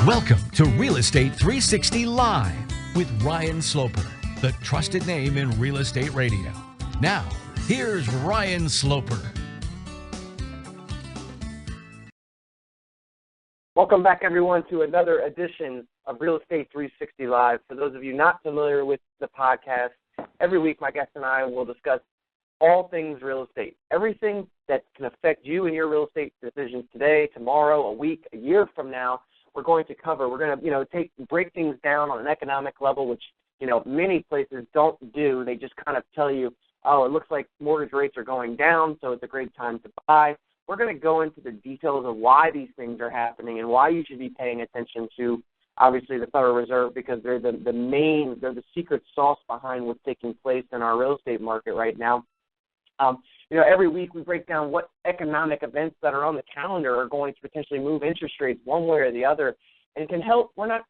Welcome to Real Estate 360 Live with Ryan Sloper, the trusted name in real estate radio. Now, here's Ryan Sloper. Welcome back, everyone, to another edition of Real Estate 360 Live. For those of you not familiar with the podcast, every week my guest and I will discuss all things real estate, everything that can affect you and your real estate decisions today, tomorrow, a week, a year from now. We're going to cover. We're going to, break things down on an economic level, which, many places don't do. They just kind of tell you, oh, it looks like mortgage rates are going down, so it's a great time to buy. We're going to go into the details of why these things are happening and why you should be paying attention to, obviously, the Federal Reserve, because they're the secret sauce behind what's taking place in our real estate market right now. Every week we break down what economic events that are on the calendar are going to potentially move interest rates one way or the other, and can help. We're not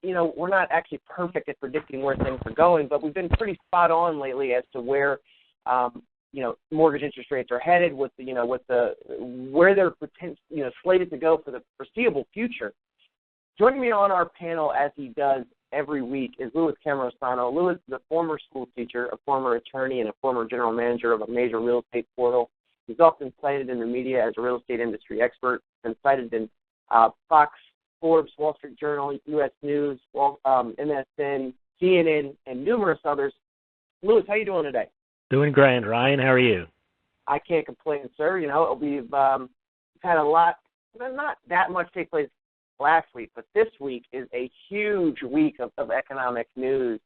actually perfect at predicting where things are going, but we've been pretty spot on lately as to where, mortgage interest rates are headed, where they're slated to go for the foreseeable future. Joining me on our panel, as he does every week, is Louis Camerosano. Louis is a former school teacher, a former attorney, and a former general manager of a major real estate portal. He's often cited in the media as a real estate industry expert, and cited in Fox, Forbes, Wall Street Journal, U.S. News, MSN, CNN, and numerous others. Louis, how you doing today? Doing grand, Ryan. How are you? I can't complain, sir. We've had a lot, not that much take place last week, but this week is a huge week of economic news.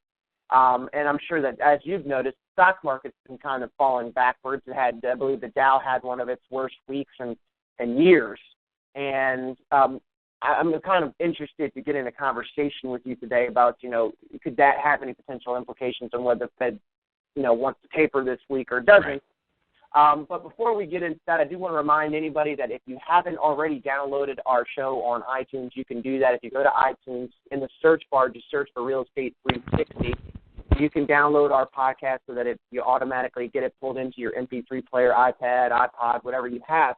And I'm sure that, as you've noticed, stock market's been kind of falling backwards. It had, I believe the Dow had one of its worst weeks in years. And I'm kind of interested to get in a conversation with you today about, could that have any potential implications on whether the Fed, wants to taper this week or doesn't. Right. But before we get into that, I do want to remind anybody that if you haven't already downloaded our show on iTunes, you can do that. If you go to iTunes, in the search bar, just search for Real Estate 360. You can download our podcast so that you automatically get it pulled into your MP3 player, iPad, iPod, whatever you have.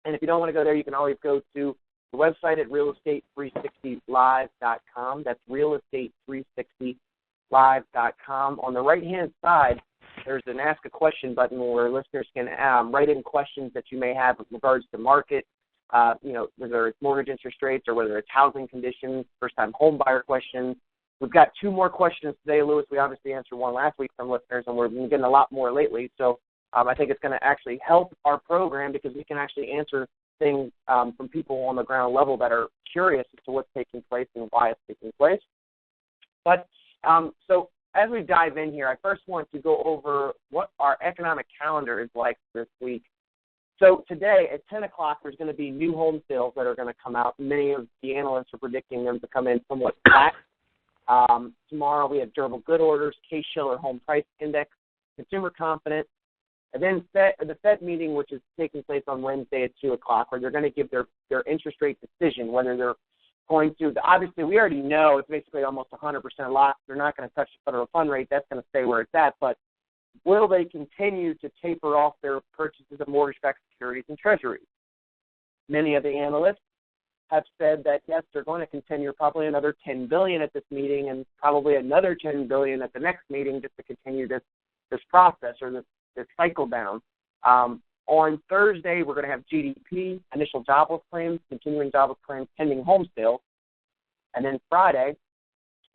And if you don't want to go there, you can always go to the website at realestate360live.com. That's realestate360live.com. On the right-hand side, there's an Ask a Question button where listeners can write in questions that you may have with regards to market, whether it's mortgage interest rates or whether it's housing conditions, first-time home buyer questions. We've got two more questions today, Louis. We obviously answered one last week from listeners, and we're getting a lot more lately. So I think it's going to actually help our program because we can actually answer things from people on the ground level that are curious as to what's taking place and why it's taking place. But so as we dive in here, I first want to go over what our economic calendar is like this week. So today at 10 o'clock, there's going to be new home sales that are going to come out. Many of the analysts are predicting them to come in somewhat flat. Tomorrow we have durable good orders, Case-Shiller home price index, consumer confidence, and then the Fed meeting, which is taking place on Wednesday at 2 o'clock, where they're going to give their interest rate decision, whether they're going to, obviously we already know it's basically almost 100% locked. They're not going to touch the federal fund rate. That's going to stay where it's at. But will they continue to taper off their purchases of mortgage-backed securities and treasuries? Many of the analysts have said that, yes, they're going to continue probably another $10 billion at this meeting and probably another $10 billion at the next meeting just to continue this process or this cycle down. On Thursday, we're going to have GDP, initial jobless claims, continuing jobless claims, pending home sales. And then Friday,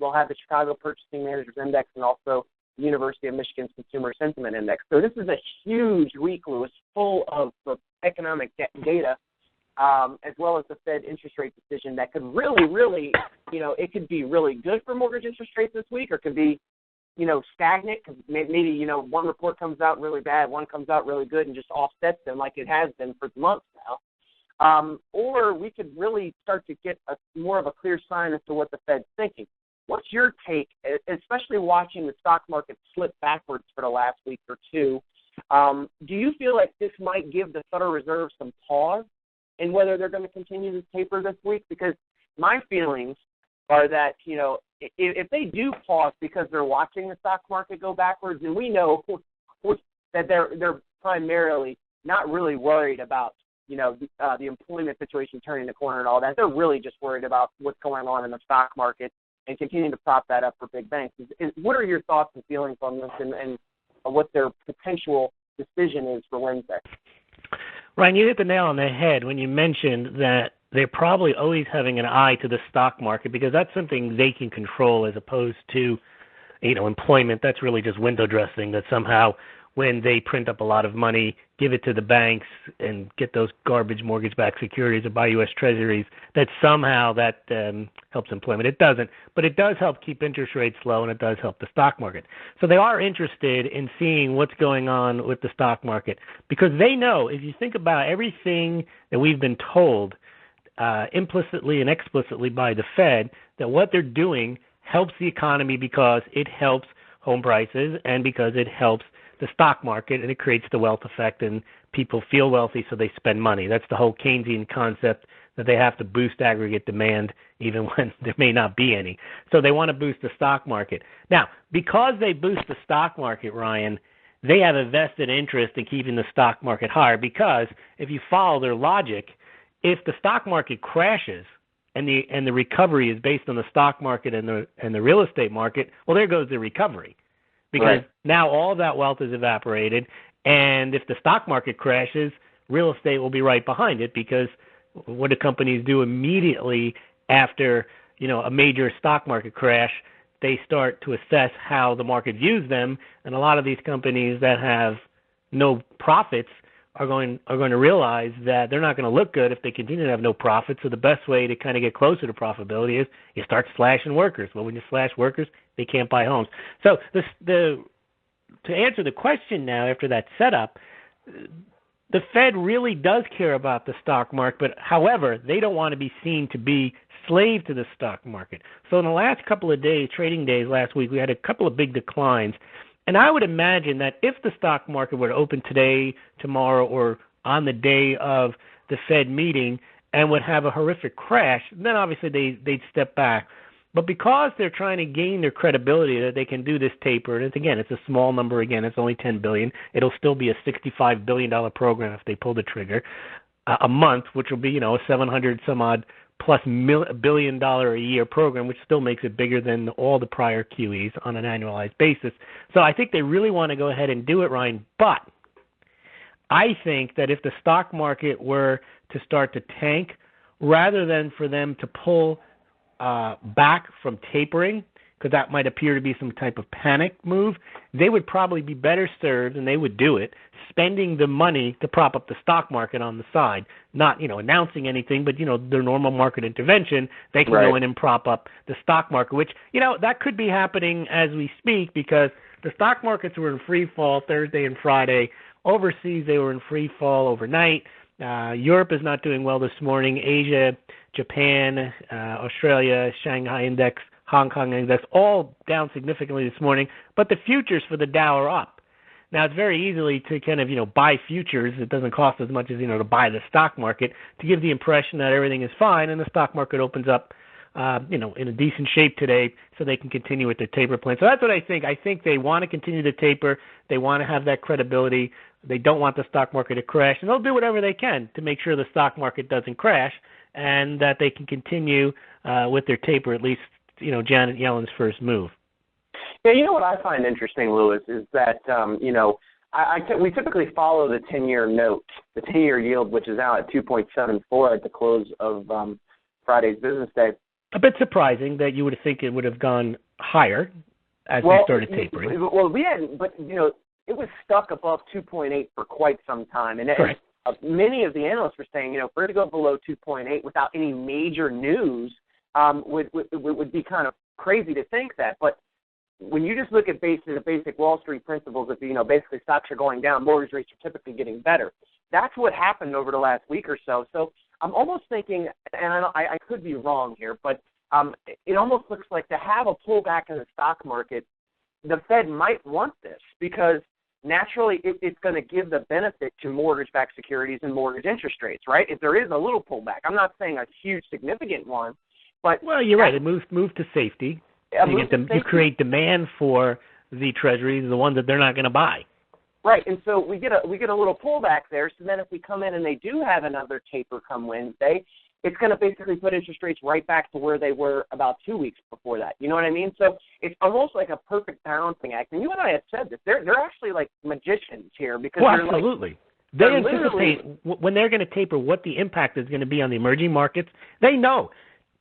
we'll have the Chicago Purchasing Managers Index and also the University of Michigan's Consumer Sentiment Index. So this is a huge week, Louis, full of economic data, as well as the Fed interest rate decision that could really, it could be really good for mortgage interest rates this week, or could be, stagnant. Maybe, one report comes out really bad, one comes out really good and just offsets them like it has been for months now. Or we could really start to get more of a clear sign as to what the Fed's thinking. What's your take, especially watching the stock market slip backwards for the last week or two? Do you feel like this might give the Federal Reserve some pause in whether they're going to continue to taper this week? Because my feelings are that, if they do pause because they're watching the stock market go backwards, and we know that they're primarily not really worried about the employment situation turning the corner and all that. They're really just worried about what's going on in the stock market and continuing to prop that up for big banks. What are your thoughts and feelings on this and what their potential decision is for Wednesday? Ryan, you hit the nail on the head when you mentioned that they're probably always having an eye to the stock market because that's something they can control as opposed to, employment. That's really just window dressing, that somehow when they print up a lot of money, give it to the banks and get those garbage mortgage-backed securities or buy U.S. Treasuries, that somehow that helps employment. It doesn't, but it does help keep interest rates low, and it does help the stock market. So they are interested in seeing what's going on with the stock market because they know, if you think about everything that we've been told implicitly and explicitly by the Fed, that what they're doing helps the economy because it helps home prices and because it helps the stock market, and it creates the wealth effect, and people feel wealthy, so they spend money. That's the whole Keynesian concept that they have to boost aggregate demand even when there may not be any. So they want to boost the stock market. Now, because they boost the stock market, Ryan, they have a vested interest in keeping the stock market higher because if you follow their logic, if the stock market crashes and the recovery is based on the stock market and the real estate market, well, there goes the recovery. Because now all that wealth is evaporated, and if the stock market crashes, real estate will be right behind it because what do companies do immediately after, a major stock market crash? They start to assess how the market views them, and a lot of these companies that have no profits are going to realize that they're not going to look good if they continue to have no profits. So the best way to kind of get closer to profitability is you start slashing workers. Well, when you slash workers, they can't buy homes. So to answer the question now after that setup, the Fed really does care about the stock market, but however, they don't want to be seen to be slave to the stock market. So in the last couple of days, trading days last week, we had a couple of big declines. And I would imagine that if the stock market were to open today, tomorrow, or on the day of the Fed meeting and would have a horrific crash, then obviously they'd step back. But because they're trying to gain their credibility that they can do this taper, and it's a small number again, it's only $10 billion. It'll still be a $65 billion program if they pull the trigger a month, which will be, a 700 some odd plus $1 billion a year program, which still makes it bigger than all the prior QEs on an annualized basis. So I think they really want to go ahead and do it, Ryan. But I think that if the stock market were to start to tank, rather than for them to pull back from tapering, because that might appear to be some type of panic move, they would probably be better served, and they would do it, spending the money to prop up the stock market on the side, not, announcing anything, but, their normal market intervention, they can go in and prop up the stock market, which, that could be happening as we speak because the stock markets were in free fall Thursday and Friday. Overseas, they were in free fall overnight. Europe is not doing well this morning. Asia, Japan, Australia, Shanghai Index, Hong Kong Index, all down significantly this morning, but the futures for the Dow are up. Now, it's very easily to kind of, buy futures. It doesn't cost as much as, to buy the stock market to give the impression that everything is fine, and the stock market opens up, in a decent shape today so they can continue with their taper plan. So that's what I think. I think they want to continue to taper. They want to have that credibility. They don't want the stock market to crash, and they'll do whatever they can to make sure the stock market doesn't crash and that they can continue with their taper, at least, Janet Yellen's first move. Yeah, what I find interesting, Louis, is that, we typically follow the 10-year note, the 10-year yield, which is now at 2.74 at the close of Friday's business day. A bit surprising that you would think it would have gone higher as they started tapering. Well, we hadn't, but, it was stuck above 2.8 for quite some time. And many of the analysts were saying, for it to go below 2.8 without any major news would be kind of crazy to think that. But when you just look at the basic Wall Street principles of, basically stocks are going down, mortgage rates are typically getting better. That's what happened over the last week or so. So I'm almost thinking, and I could be wrong here, but it almost looks like to have a pullback in the stock market, the Fed might want this because naturally it's going to give the benefit to mortgage-backed securities and mortgage interest rates, right? If there is a little pullback, I'm not saying a huge, significant one, but... Well, you're right. It moves to safety. You create demand for the treasuries, the ones that they're not going to buy. Right, and so we get a little pullback there. So then if we come in and they do have another taper come Wednesday, it's going to basically put interest rates right back to where they were about 2 weeks before that. You know what I mean? So it's almost like a perfect balancing act. And you and I have said this. They're actually like magicians here because well, absolutely. They anticipate when they're going to taper what the impact is going to be on the emerging markets. They know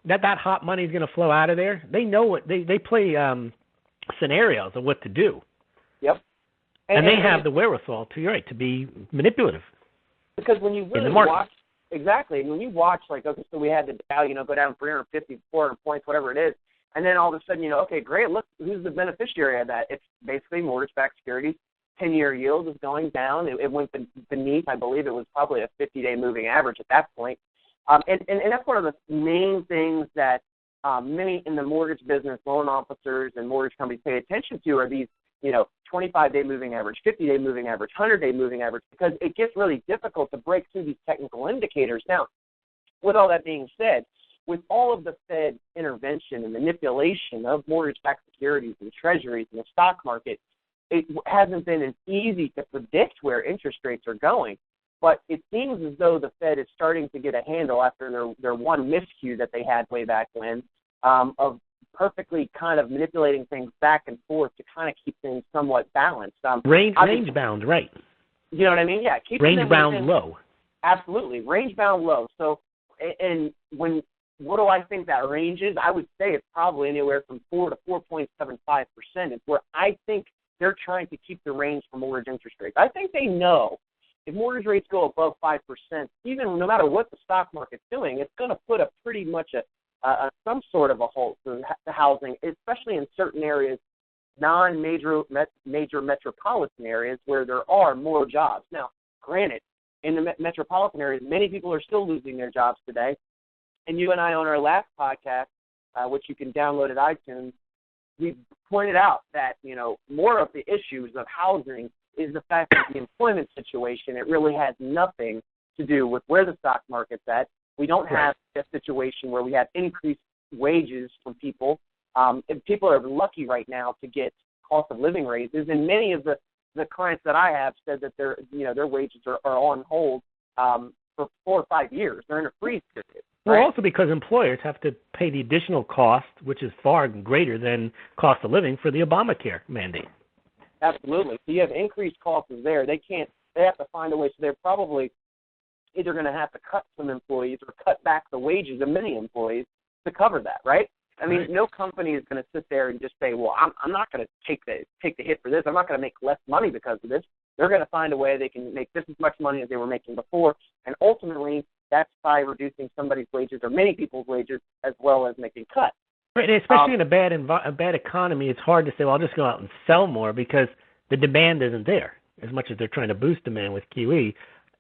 that hot money is going to flow out of there. They know what they play scenarios of what to do. Yep. And they have the wherewithal to be manipulative. Because when you really watch, exactly, when you watch, like, okay, so we had the Dow, go down 350, 400 points, whatever it is, and then all of a sudden, okay, great, look, who's the beneficiary of that? It's basically mortgage-backed securities. 10-year yield is going down. It went beneath, I believe it was probably a 50-day moving average at that point. And that's one of the main things that many in the mortgage business, loan officers and mortgage companies pay attention to are these, 25-day moving average, 50-day moving average, 100-day moving average, because it gets really difficult to break through these technical indicators. Now, with all that being said, with all of the Fed intervention and manipulation of mortgage-backed securities and treasuries and the stock market, it hasn't been as easy to predict where interest rates are going. But it seems as though the Fed is starting to get a handle after their one miscue that they had way back when of perfectly kind of manipulating things back and forth to kind of keep things somewhat balanced. Range bound, right. You know what I mean? Yeah. Range bound low. Absolutely. Range bound low. So, and what do I think that range is? I would say it's probably anywhere from 4 to 4.75%. It's where I think they're trying to keep the range for mortgage interest rates. I think they know if mortgage rates go above 5%, even no matter what the stock market's doing, it's going to put a pretty much some sort of a halt to housing, especially in certain areas, non-major metropolitan areas where there are more jobs. Now, granted, in the metropolitan areas, many people are still losing their jobs today. And you and I on our last podcast, which you can download at iTunes, we pointed out that, more of the issues of housing is the fact that the employment situation, it really has nothing to do with where the stock market's at. We don't have a situation where we have increased wages from people. And people are lucky right now to get cost of living raises, and many of the clients that I have said that their wages are on hold for 4 or 5 years. They're in a freeze period. Right? Well, also because employers have to pay the additional cost, which is far greater than cost of living for the Obamacare mandate. Absolutely. So you have increased costs there. They have to find a way. So they're probably either going to have to cut some employees or cut back the wages of many employees to cover that, right? I mean, no company is going to sit there and just say, well, I'm not going to take the hit for this. I'm not going to make less money because of this. They're going to find a way they can make just as much money as they were making before, and ultimately that's by reducing somebody's wages or many people's wages as well as making cuts. Right, and especially in a bad economy, it's hard to say, well, I'll just go out and sell more because the demand isn't there. As much as they're trying to boost demand with QE,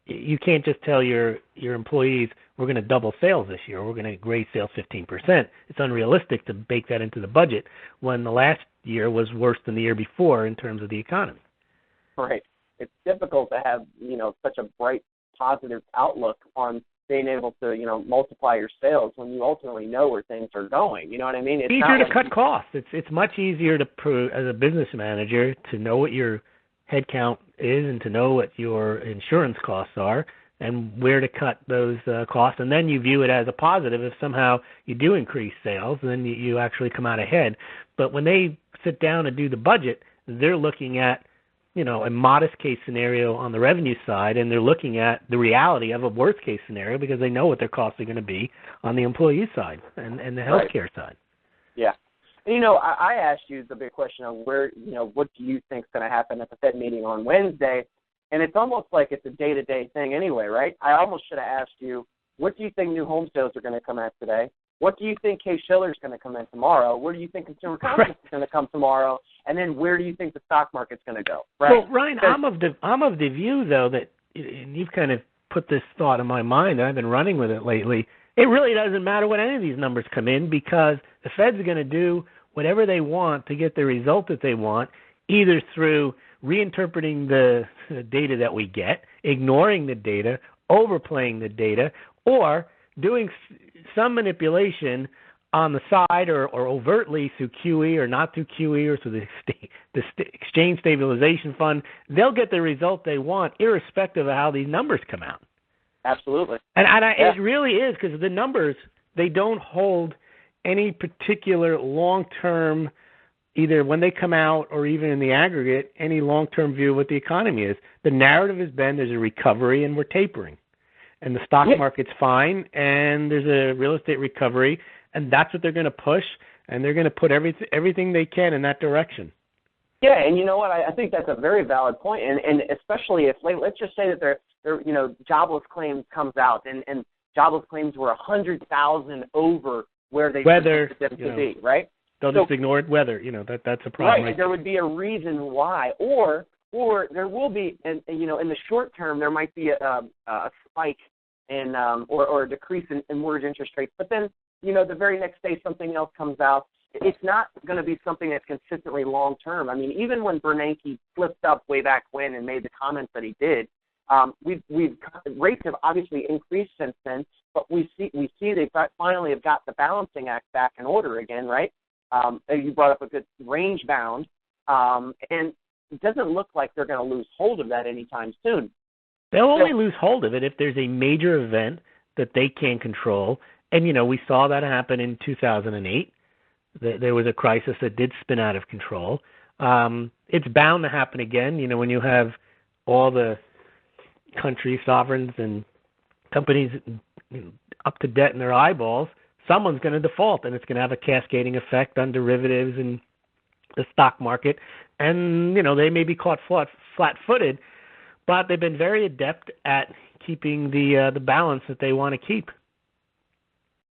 you can't just tell your employees, we're going to double sales this year, we're going to raise sales 15%. It's unrealistic to bake that into the budget when the last year was worse than the year before in terms of the economy. Right. It's difficult to have, such a bright, positive outlook on being able to, multiply your sales when you ultimately know where things are going. You know what I mean? It's easier to cut costs. It's much easier as a business manager to know what your headcount is and to know what your insurance costs are and where to cut those costs. And then you view it as a positive if somehow you do increase sales, then you actually come out ahead. But when they sit down and do the budget, they're looking at a modest case scenario on the revenue side, and they're looking at the reality of a worst case scenario because they know what their costs are going to be on the employee side and the healthcare side. Yeah. And, I asked you the big question of where, what do you think is going to happen at the Fed meeting on Wednesday? And it's almost like it's a day-to-day thing anyway, right? I almost should have asked you, what do you think new home sales are going to come at today? What do you think Case-Shiller is going to come in tomorrow? Where do you think consumer confidence is going to come tomorrow? And then where do you think the stock market's going to go? Right? Well, Ryan, I'm of the view though that, and you've kind of put this thought in my mind, and I've been running with it lately. It really doesn't matter what any of these numbers come in because the Fed's going to do whatever they want to get the result that they want, either through reinterpreting the data that we get, ignoring the data, overplaying the data, or doing some manipulation on the side or overtly through QE or not through QE or through the Exchange Stabilization Fund, they'll get the result they want irrespective of how these numbers come out. Absolutely. And it really is, because the numbers, they don't hold any particular long-term, either when they come out or even in the aggregate, any long-term view of what the economy is. The narrative has been there's a recovery and we're tapering. And the stock market's fine, and there's a real estate recovery, and that's what they're going to push, and they're going to put everything they can in that direction. Yeah, and you know what? I think that's a very valid point, and especially if, let's just say that they're jobless claims comes out, and jobless claims were 100,000 over where they expected them to be, right? They'll just ignore it. Weather, that's a problem. Right. There would be a reason why, or there will be, and in the short term, there might be a spike in or a decrease in mortgage interest rates. But then, the very next day, something else comes out. It's not going to be something that's consistently long term. I mean, even when Bernanke flipped up way back when and made the comments that he did, rates have obviously increased since then. But we see they finally have got the balancing act back in order again, right? You brought up a good range bound, and it doesn't look like they're going to lose hold of that anytime soon. They'll only lose hold of it if there's a major event that they can't control. And, we saw that happen in 2008. There was a crisis that did spin out of control. It's bound to happen again, when you have all the country sovereigns and companies up to debt in their eyeballs. Someone's going to default, and it's going to have a cascading effect on derivatives and the stock market. And, they may be caught flat-footed, but they've been very adept at keeping the balance that they want to keep.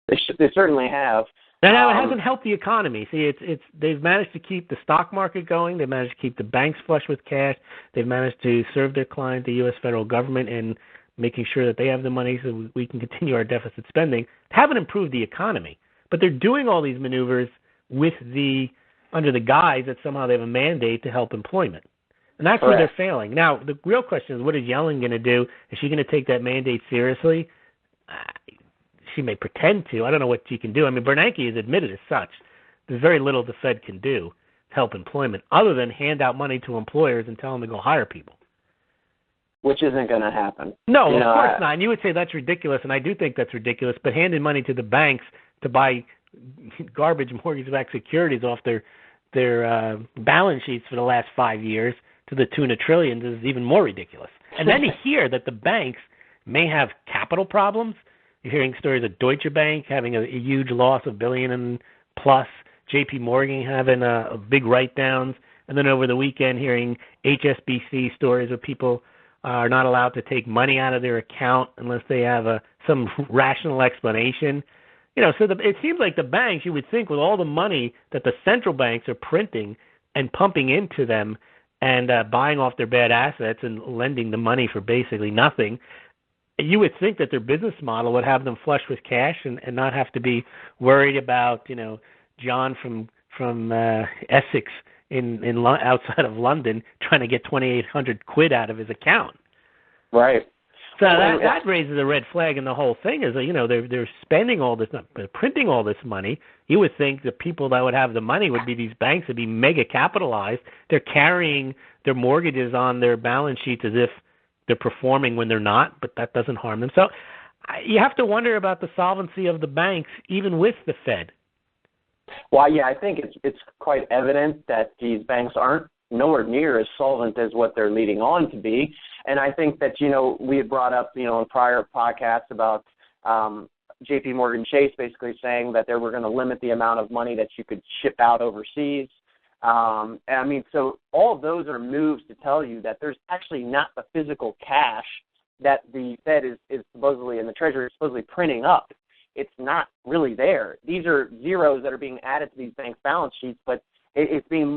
They certainly have. Now, it hasn't helped the economy. See, they've managed to keep the stock market going. They've managed to keep the banks flush with cash. They've managed to serve their client, the U.S. federal government, and making sure that they have the money so we can continue our deficit spending. Haven't improved the economy, but they're doing all these maneuvers under the guise that somehow they have a mandate to help employment. And that's where they're failing. Now, the real question is, what is Yellen going to do? Is she going to take that mandate seriously? She may pretend to. I don't know what she can do. I mean, Bernanke has admitted as such. There's very little the Fed can do to help employment other than hand out money to employers and tell them to go hire people. Which isn't going to happen. No, of course not. And you would say that's ridiculous, and I do think that's ridiculous, but handing money to the banks to buy garbage mortgage-backed securities off their balance sheets for the last 5 years to the tune of trillions is even more ridiculous. And then to hear that the banks may have capital problems. You're hearing stories of Deutsche Bank having a huge loss of $1 billion and plus, J.P. Morgan having a big write-downs, and then over the weekend hearing HSBC stories of people are not allowed to take money out of their account unless they have some rational explanation. So it seems like the banks, you would think with all the money that the central banks are printing and pumping into them and buying off their bad assets and lending the money for basically nothing, you would think that their business model would have them flush with cash and not have to be worried about, John from Essex in outside of London trying to get 2,800 quid out of his account. Right. So that raises a red flag in the whole thing. Is that they're spending all this, they're printing all this money. You would think the people that would have the money would be these banks that be mega capitalized. They're carrying their mortgages on their balance sheets as if they're performing when they're not, but that doesn't harm them. So you have to wonder about the solvency of the banks, even with the Fed. Well, yeah, I think it's quite evident that these banks aren't nowhere near as solvent as what they're leading on to be. And I think that, we had brought up, in prior podcasts about J.P. Morgan Chase basically saying that they were going to limit the amount of money that you could ship out overseas. So all of those are moves to tell you that there's actually not the physical cash that the Fed is supposedly, and the Treasury is supposedly printing up. It's not really there. These are zeros that are being added to these banks' balance sheets, but it's being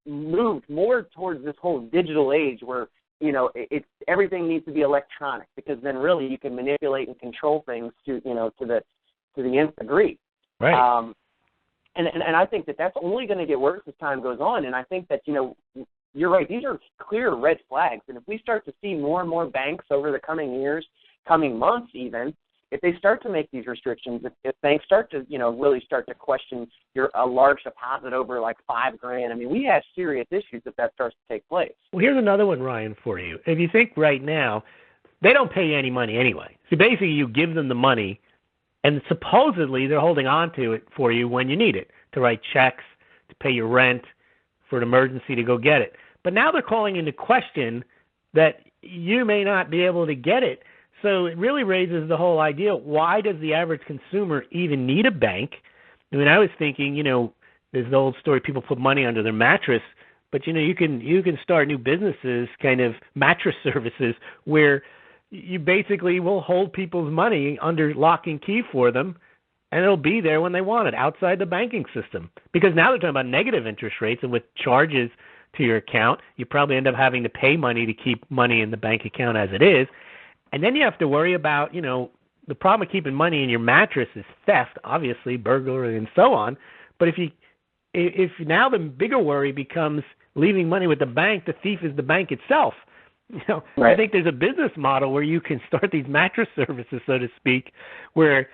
moved more towards this whole digital age where, everything needs to be electronic, because then really you can manipulate and control things to the nth degree. Right. And I think that that's only going to get worse as time goes on. And I think that, you're right. These are clear red flags. And if we start to see more and more banks over the coming years, coming months even, if they start to make these restrictions, if banks start to, really start to question a large deposit over like $5,000, I mean, we have serious issues if that starts to take place. Well, here's another one, Ryan, for you. If you think right now, they don't pay you any money anyway. So basically, you give them the money, and supposedly they're holding on to it for you when you need it, to write checks, to pay your rent, for an emergency to go get it. But now they're calling into question that you may not be able to get it. So it really raises the whole idea, why does the average consumer even need a bank? I mean, I was thinking, there's the old story, people put money under their mattress, but, you can start new businesses, kind of mattress services, where you basically will hold people's money under lock and key for them, and it'll be there when they want it, outside the banking system. Because now they're talking about negative interest rates, and with charges to your account, you probably end up having to pay money to keep money in the bank account as it is. And then you have to worry about, the problem of keeping money in your mattress is theft, obviously, burglary, and so on. But if now the bigger worry becomes leaving money with the bank, the thief is the bank itself. Right. I think there's a business model where you can start these mattress services, so to speak, where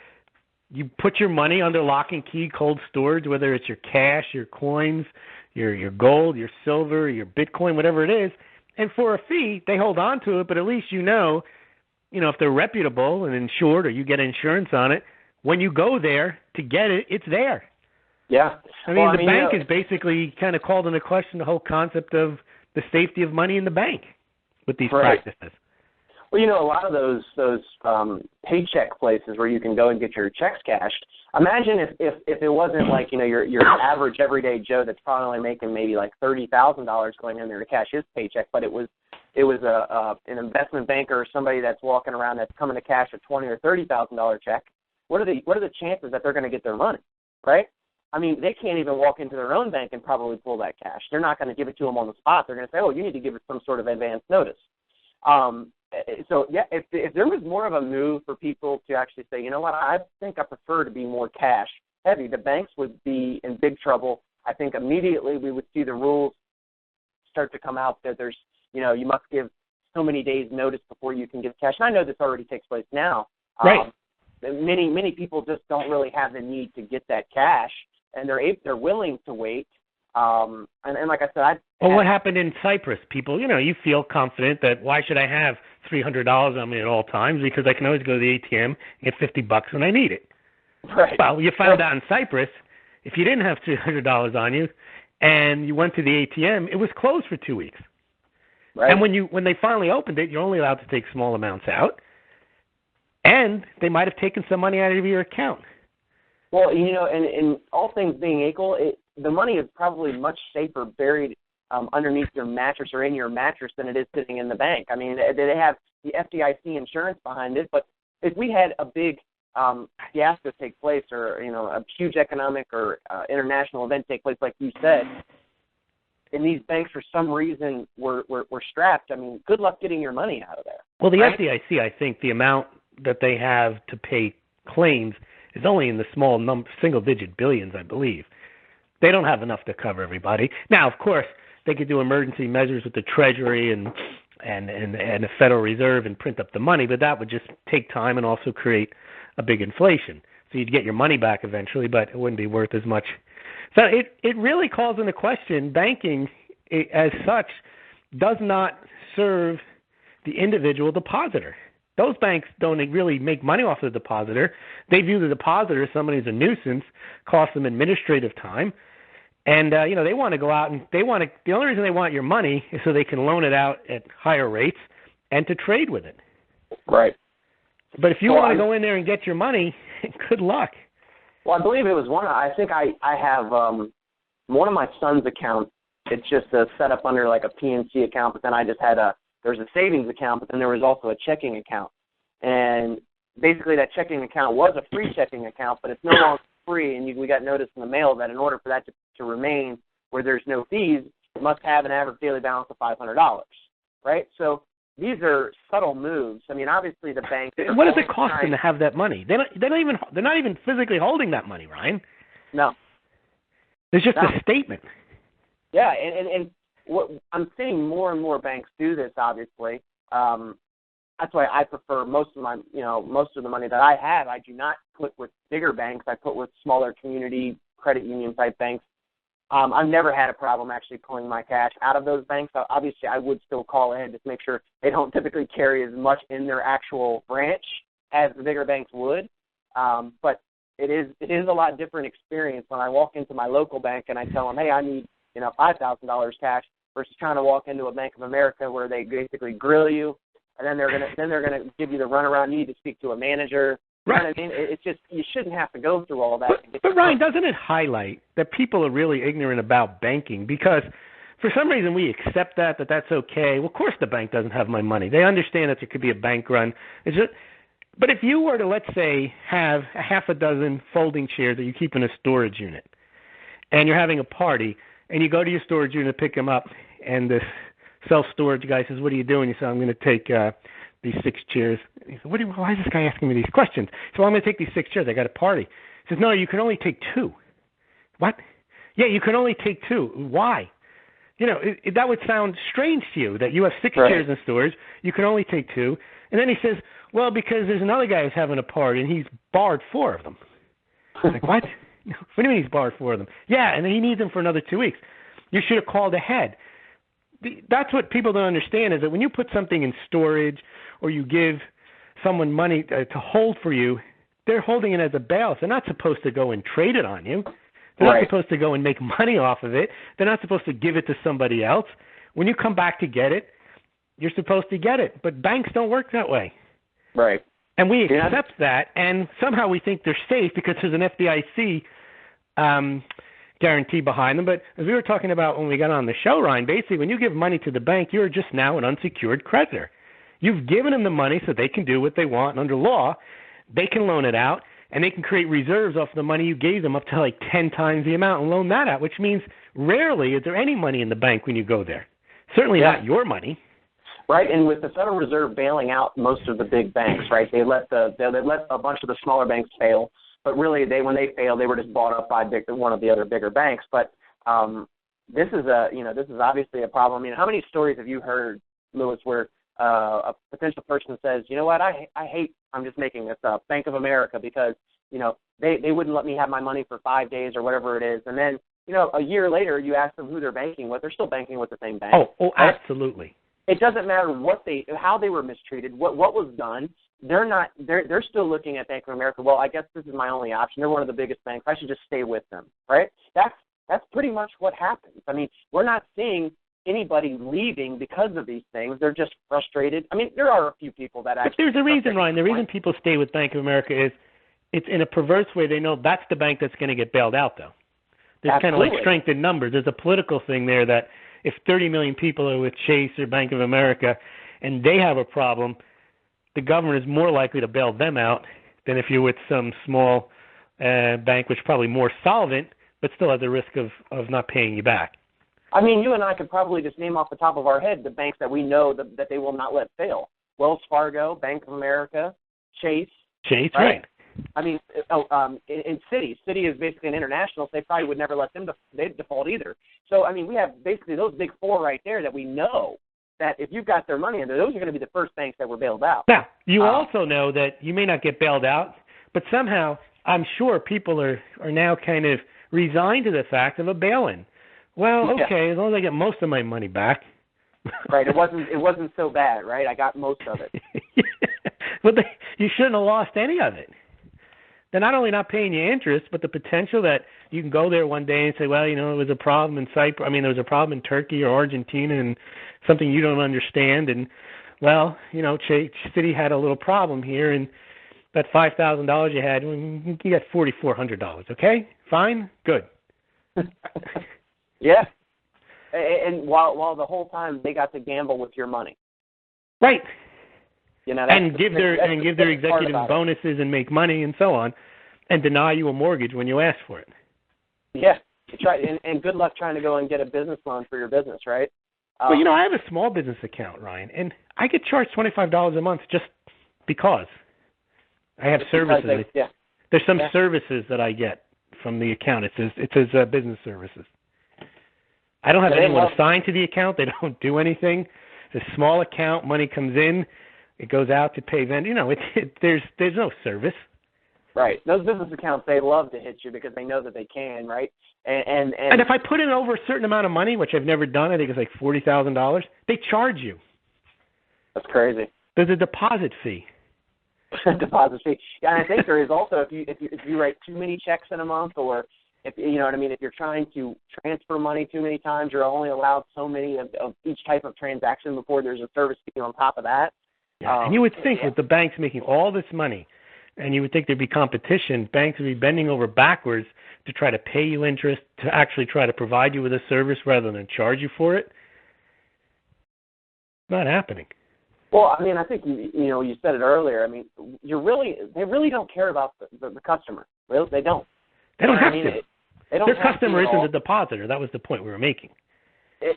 you put your money under lock and key, cold storage, whether it's your cash, your coins, your gold, your silver, your Bitcoin, whatever it is, and for a fee, they hold on to it, but at least if they're reputable and insured, or you get insurance on it, when you go there to get it, it's there. Yeah. I mean, the bank is basically kind of called into question the whole concept of the safety of money in the bank with these practices. Well, a lot of those paycheck places where you can go and get your checks cashed. Imagine if it wasn't like your average everyday Joe that's probably only making maybe like $30,000 going in there to cash his paycheck, but it was an investment banker or somebody that's walking around that's coming to cash a $20,000 or $30,000 check. What are the chances that they're going to get their money, right? I mean, they can't even walk into their own bank and probably pull that cash. They're not going to give it to them on the spot. They're going to say, oh, you need to give it some sort of advance notice. So, yeah, if there was more of a move for people to actually say, you know what, I think I prefer to be more cash heavy, the banks would be in big trouble. I think immediately we would see the rules start to come out that there's, you must give so many days notice before you can give cash. And I know this already takes place now. Right. Many people just don't really have the need to get that cash, and they're willing to wait. And like I said, what happened in Cyprus? People, you feel confident that why should I have $300 on me at all times, because I can always go to the ATM and get $50 when I need it. Right. Well, you found out in Cyprus, if you didn't have $300 on you and you went to the ATM, it was closed for 2 weeks. Right. And when they finally opened it, you're only allowed to take small amounts out, and they might have taken some money out of your account. Well, and all things being equal, the money is probably much safer buried underneath your mattress or in your mattress than it is sitting in the bank. I mean, they have the FDIC insurance behind it, but if we had a big fiasco take place, or a huge economic or international event take place, like you said, and these banks for some reason were strapped, I mean, good luck getting your money out of there. Well, the right? FDIC, I think the amount that they have to pay claims is only in the small single-digit billions, I believe. They don't have enough to cover everybody. Now, of course, they could do emergency measures with the Treasury and the Federal Reserve and print up the money, but that would just take time and also create a big inflation. So you'd get your money back eventually, but it wouldn't be worth as much. So it really calls into question banking as such does not serve the individual depositor. Those banks don't really make money off the depositor. They view the depositor as somebody who's a nuisance, costs them administrative time, and they want to go out and the only reason they want your money is so they can loan it out at higher rates and to trade with it. Right. But if you want to go in there and get your money, good luck. Well, I believe it was I think I have one of my son's accounts. It's just set up under like a PNC account, but then I just had there's a savings account, but then there was also a checking account. And basically that checking account was a free checking account, but it's no longer free, and we got notice in the mail that in order for that to remain where there's no fees, it must have an average daily balance of $500, right? So these are subtle moves. I mean, obviously the bank. What does it cost them to have that money? They're not even physically holding that money, Ryan. No. There's just a statement. Yeah, and what I'm seeing more and more banks do this, obviously. that's why I prefer most of the money that I have, I do not put with bigger banks. I put with smaller community credit union type banks. I've never had a problem actually pulling my cash out of those banks. Obviously, I would still call in just make sure they don't typically carry as much in their actual branch as the bigger banks would. But it is a lot different experience when I walk into my local bank and I tell them, hey, I need $5,000 cash, versus trying to walk into a Bank of America where they basically grill you, and then they're gonna give you the runaround. You need to speak to a manager. Right. You know what I mean? It's just, you shouldn't have to go through all that. But Ryan, doesn't it highlight that people are really ignorant about banking? Because for some reason we accept that's okay. Well, of course the bank doesn't have my money. They understand that there could be a bank run. But if you were to, let's say, have a half a dozen folding chairs that you keep in a storage unit, and you're having a party, and you go to your storage unit to pick them up, and this self-storage guy says, what are you doing? You say, I'm going to take these 6 chairs. He said, why is this guy asking me these questions? So well, I'm going to take these 6 chairs. I got a party. He says, no, you can only take 2. What? Yeah, you can only take 2. Why? That would sound strange to you that you have 6 chairs in storage. You can only take 2. And then he says, well, because there's another guy who's having a party, and he's borrowed 4 of them. I'm like, what? What do you mean he's borrowed 4 of them? Yeah, and he needs them for another 2 weeks. You should have called ahead. That's what people don't understand, is that when you put something in storage or you give someone money to hold for you, they're holding it as a bail. They're not supposed to go and trade it on you. They're not supposed to go and make money off of it. They're not supposed to give it to somebody else. When you come back to get it, you're supposed to get it. But banks don't work that way. Right. And we accept that, and somehow we think they're safe because there's an FDIC guarantee behind them. But as we were talking about when we got on the show, Ryan, basically when you give money to the bank, you're just now an unsecured creditor. You've given them the money so they can do what they want. And under law, they can loan it out, and they can create reserves off the money you gave them up to like 10 times the amount and loan that out, which means rarely is there any money in the bank when you go there. Certainly not your money. Right, and with the Federal Reserve bailing out most of the big banks, right, they let a bunch of the smaller banks fail, but really when they failed, they were just bought up by one of the other bigger banks. But this is obviously a problem. I mean, how many stories have you heard, Lewis, where a potential person says, you know what, I hate, I'm just making this up, Bank of America, because they wouldn't let me have my money for 5 days or whatever it is, and then a year later you ask them who they're banking with, they're still banking with the same bank. Oh, absolutely. It doesn't matter how they were mistreated, what was done. They're still looking at Bank of America. Well, I guess this is my only option. They're one of the biggest banks. I should just stay with them, right? That's pretty much what happens. I mean, we're not seeing anybody leaving because of these things. They're just frustrated. I mean, there are a few people that actually. But there's a reason, Ryan. The reason people stay with Bank of America is it's in a perverse way. They know that's the bank that's going to get bailed out, though. There's kind of like strength in numbers. There's a political thing there that if 30 million people are with Chase or Bank of America and they have a problem, the government is more likely to bail them out than if you're with some small bank, which is probably more solvent, but still has a risk of not paying you back. I mean, you and I could probably just name off the top of our head the banks that we know that they will not let fail. Wells Fargo, Bank of America, Chase. Chase, right. I mean, in Citi is basically an international, so they probably would never let them default either. So, I mean, we have basically those big 4 right there that we know that if you've got their money in there, those are going to be the first banks that were bailed out. Now, you also know that you may not get bailed out, but somehow I'm sure people are now kind of resigned to the fact of a bail-in. Well, okay, as long as I get most of my money back. Right, it wasn't so bad, right? I got most of it. But you shouldn't have lost any of it. They're not only not paying you interest, but the potential that you can go there one day and say, well, there was a problem in Cyprus. I mean, there was a problem in Turkey or Argentina and something you don't understand. And, well, Citi had a little problem here, and that $5,000 you had, you got $4,400, okay? Fine? Good. Yeah. And while the whole time they got to gamble with your money. Right. And give their executives bonuses and make money and so on, and deny you a mortgage when you ask for it. Yeah, and good luck trying to go and get a business loan for your business, right? Well, I have a small business account, Ryan, and I get charged $25 a month just because I have services. There's some services that I get from the account. It says business services. I don't have anyone assigned to the account. They don't do anything. It's a small account. Money comes in. It goes out to pay vendor. There's no service. Right. Those business accounts, they love to hit you because they know that they can, right? And if I put in over a certain amount of money, which I've never done, I think it's like $40,000, they charge you. That's crazy. There's a deposit fee. Deposit fee. Yeah, and I think there is also if you write too many checks in a month, or if you know what I mean, if you're trying to transfer money too many times, you're only allowed so many of each type of transaction before there's a service fee on top of that. Yeah, and you would think with the banks making all this money, and you would think there'd be competition, banks would be bending over backwards to try to pay you interest, to actually try to provide you with a service rather than charge you for it. Not happening. Well, I mean, I think you said it earlier. I mean, they really don't care about the customer. Really, they don't. They don't have to. Their customer isn't the depositor. That was the point we were making.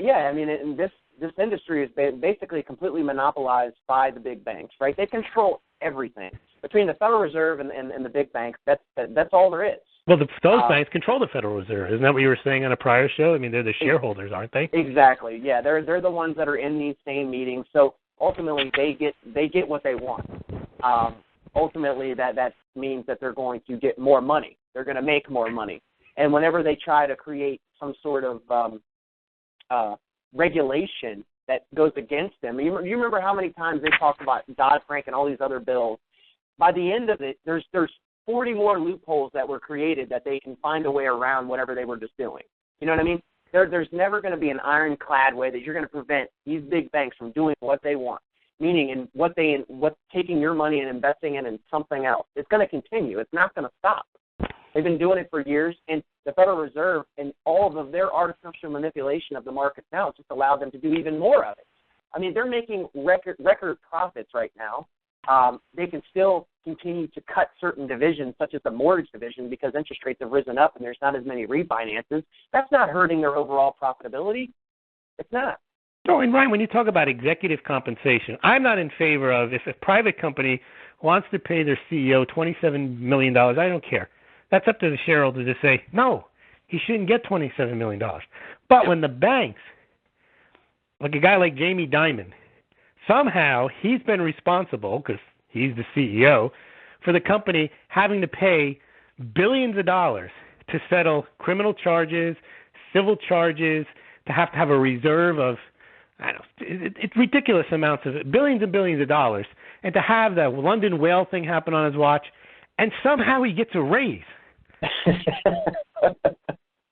Yeah, I mean, this industry is basically completely monopolized by the big banks, right? They control everything. Between the Federal Reserve and the big banks, that's all there is. Well, those banks control the Federal Reserve. Isn't that what you were saying on a prior show? I mean, they're the shareholders, aren't they? Exactly. Yeah, they're the ones that are in these same meetings. So ultimately, they get what they want. Ultimately, that means that they're going to get more money. They're going to make more money. And whenever they try to create some sort of regulation that goes against them, you remember how many times they talked about Dodd-Frank and all these other bills. By the end of it, there's 40 more loopholes that were created that they can find a way around whatever they were just doing. You know what I mean? There's never going to be an ironclad way that you're going to prevent these big banks from doing what they want, meaning in what taking your money and investing it in something else. It's going to continue. It's not going to stop. They've been doing it for years, and the Federal Reserve and all of their artificial manipulation of the markets now just allowed them to do even more of it. I mean, they're making record profits right now. They can still continue to cut certain divisions, such as the mortgage division, because interest rates have risen up and there's not as many refinances. That's not hurting their overall profitability. It's not. No, and Ryan, when you talk about executive compensation, I'm not in favor of if a private company wants to pay their CEO $27 million, I don't care. That's up to the shareholder to say, no, he shouldn't get $27 million. But when the banks, like a guy like Jamie Dimon, somehow he's been responsible, because he's the CEO, for the company having to pay billions of dollars to settle criminal charges, civil charges, to have a reserve of, I don't know, it's ridiculous amounts of it, billions and billions of dollars, and to have the London whale thing happen on his watch, and somehow he gets a raise.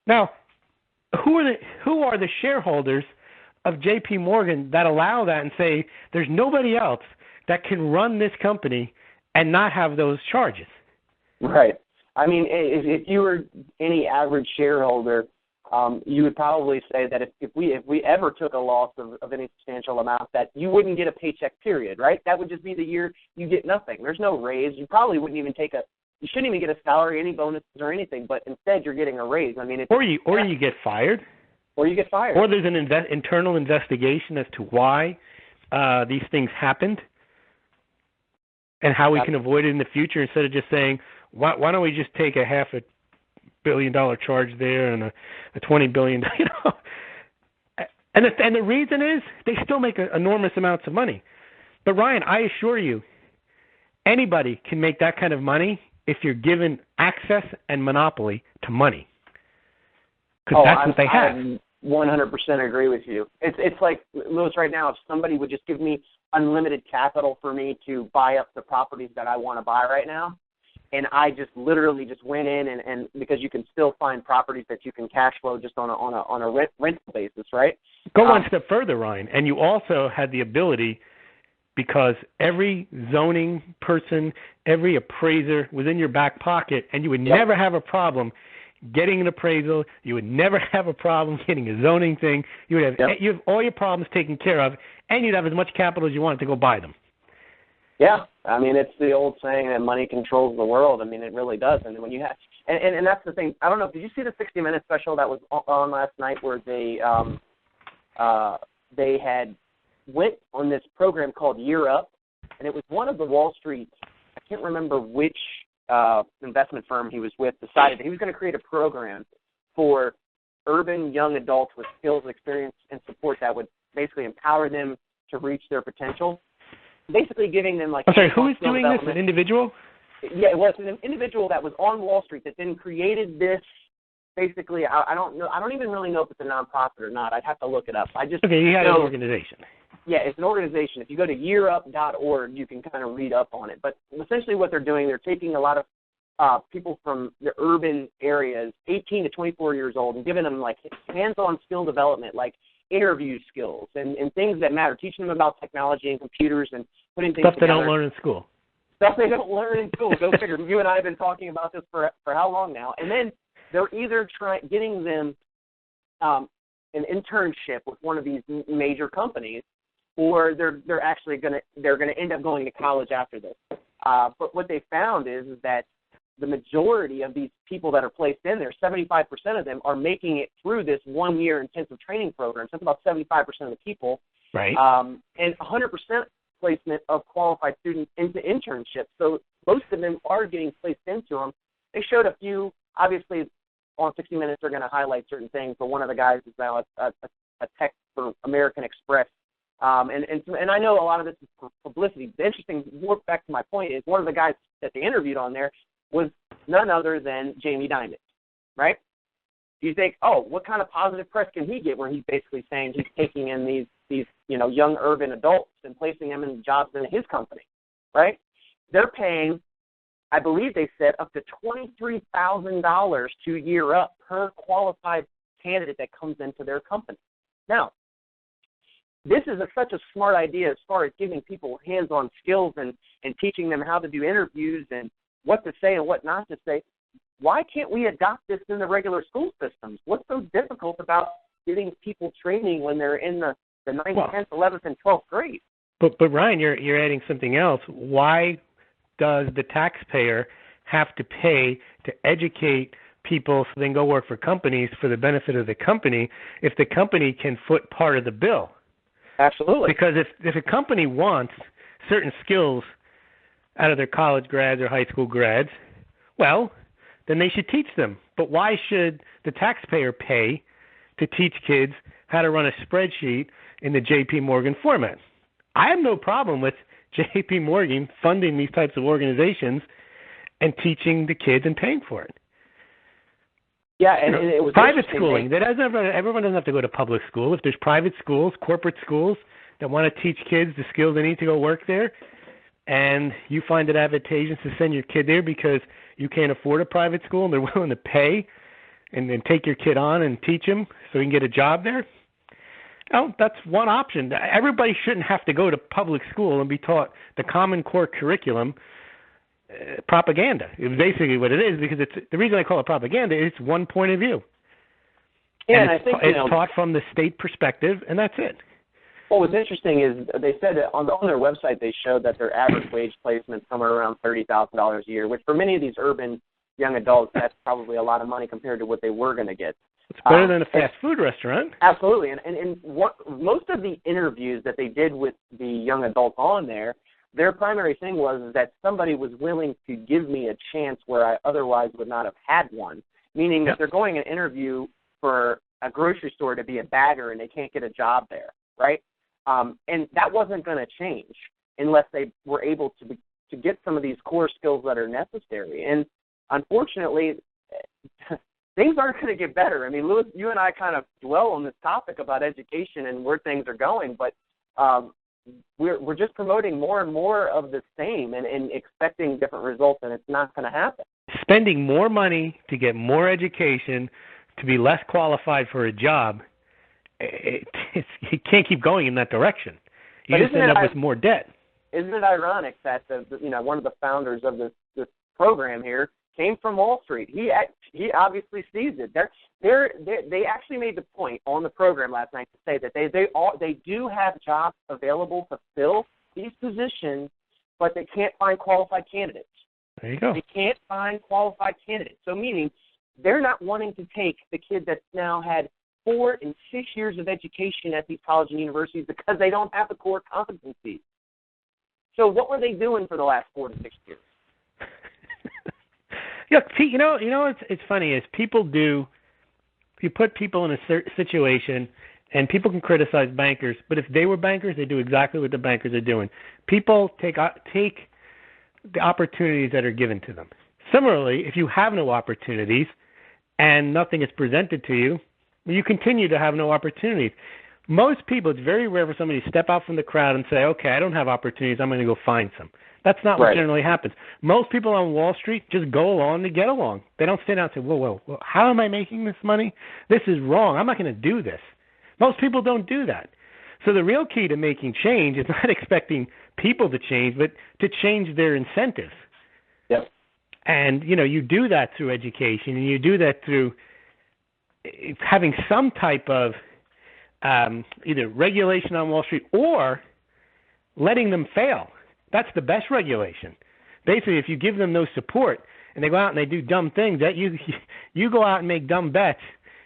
Now, who are the shareholders of J.P. Morgan that allow that and say there's nobody else that can run this company and not have those charges? Right. I mean, if you were any average shareholder, you would probably say that if we ever took a loss of any substantial amount, that you wouldn't get a paycheck, period, right? That would just be the year you get nothing. There's no raise. You probably wouldn't even you shouldn't even get a salary, any bonuses or anything, but instead you're getting a raise. I mean, or you get fired. Or you get fired. Or there's an internal investigation as to why these things happened and how we can avoid it in the future, instead of just saying, why don't we just take a $500 million charge there and a $20 billion, And the reason is they still make enormous amounts of money. But, Ryan, I assure you, anybody can make that kind of money if you're given access and monopoly to money. Because that's what they have. I 100% agree with you. It's like, Lewis, right now, if somebody would just give me unlimited capital for me to buy up the properties that I want to buy right now, and I just literally just went in and because you can still find properties that you can cash flow just on a rental basis, right? Go one step further, Ryan, and you also had the ability, because every zoning person, every appraiser was in your back pocket, and you would never have a problem getting an appraisal. You would never have a problem getting a zoning thing. You would have you have all your problems taken care of, and you'd have as much capital as you wanted to go buy them. Yeah, I mean, it's the old saying that money controls the world. I mean, it really does. And when you have, and that's the thing. I don't know. Did you see the 60-minute special that was on last night, where they had went on this program called Year Up, and it was one of the Wall Street, I can't remember which investment firm he was with, decided that he was going to create a program for urban young adults with skills, experience, and support that would basically empower them to reach their potential. basically giving them like. I'm sorry, who is doing this? An individual? Yeah, it was an individual that was on Wall Street that then created this. Basically, I don't know. I don't even really know if it's a nonprofit or not. I'd have to look it up. Okay, you had an organization. Yeah, it's an organization. If you go to yearup.org, you can kind of read up on it. But essentially, what they're doing, they're taking a lot of people from the urban areas, 18 to 24 years old, and giving them like hands-on skill development, like interview skills and things that matter, teaching them about technology and computers and putting things stuff together. They don't learn in school. Stuff they don't learn in school. Go figure. You and I have been talking about this for how long now? And then they're either getting them an internship with one of these major companies, or they're actually gonna end up going to college after this. But what they found is that the majority of these people that are placed in there, 75% of them are making it through this 1-year intensive training program. So that's about 75% of the people. Right. And 100% placement of qualified students into internships. So most of them are getting placed into them. They showed a few, obviously, on 60 Minutes they're going to highlight certain things, but one of the guys is now a tech for American Express. And I know a lot of this is for publicity. The interesting, work back to my point, is one of the guys that they interviewed on there was none other than Jamie Dimon, right? You think, oh, what kind of positive press can he get, where he's basically saying he's taking in these young urban adults and placing them in jobs in his company, right? They're paying, I believe they said, up to $23,000 to year up per qualified candidate that comes into their company. Now, this is such a smart idea as far as giving people hands-on skills and teaching them how to do interviews and what to say and what not to say. Why can't we adopt this in the regular school systems? What's so difficult about getting people training when they're in the 9th, 10th, 11th, and 12th grade? But Ryan, you're adding something else. Why does the taxpayer have to pay to educate people so they can go work for companies for the benefit of the company if the company can foot part of the bill? Absolutely. Because if a company wants certain skills out of their college grads or high school grads, well, then they should teach them. But why should the taxpayer pay to teach kids how to run a spreadsheet in the J.P. Morgan format? I have no problem with J.P. Morgan funding these types of organizations and teaching the kids and paying for it. Yeah, and it was private schooling. Everyone doesn't have to go to public school. If there's private schools, corporate schools that want to teach kids the skills they need to go work there, and you find it advantageous to send your kid there because you can't afford a private school and they're willing to pay and then take your kid on and teach him so he can get a job there, oh, that's one option. Everybody shouldn't have to go to public school and be taught the Common Core curriculum propaganda. It's basically what it is, because it's the reason I call it propaganda is it's one point of view. Yeah, and I think it's taught from the state perspective, and that's it. What was interesting is they said that on their website they showed that their average wage placement is somewhere around $30,000 a year, which for many of these urban young adults, that's probably a lot of money compared to what they were going to get. It's better than a fast food restaurant. Absolutely. And what most of the interviews that they did with the young adults on there, their primary thing was that somebody was willing to give me a chance where I otherwise would not have had one, meaning that they're going and interview for a grocery store to be a bagger and they can't get a job there, right? And that wasn't going to change unless they were able to get some of these core skills that are necessary. And unfortunately, things aren't going to get better. I mean, Louis, you and I kind of dwell on this topic about education and where things are going, but we're just promoting more and more of the same and expecting different results, and it's not going to happen. Spending more money to get more education, to be less qualified for a job, it can't keep going in that direction. You just end up with more debt. Isn't it ironic that one of the founders of this program here came from Wall Street? He obviously sees it. They actually made the point on the program last night to say that they do have jobs available to fill these positions, but they can't find qualified candidates. There you go. They can't find qualified candidates. So meaning they're not wanting to take the kid that's now had 4 and 6 years of education at these colleges and universities because they don't have the core competencies. So what were they doing for the last 4 to 6 years? Look, Pete, it's funny is you put people in a situation And people can criticize bankers, but if they were bankers, they do exactly what the bankers are doing. People take the opportunities that are given to them. Similarly, if you have no opportunities and nothing is presented to you, you continue to have no opportunities. Most people, it's very rare for somebody to step out from the crowd and say, okay, I don't have opportunities, I'm going to go find some. That's not what generally happens. Most people on Wall Street just go along to get along. They don't stand out and say, whoa, how am I making this money? This is wrong. I'm not going to do this. Most people don't do that. So the real key to making change is not expecting people to change, but to change their incentives. Yep. And, you do that through education, and you do that through having some type of either regulation on Wall Street or letting them fail. That's the best regulation. Basically, if you give them no support and they go out and they do dumb things, that you go out and make dumb bets,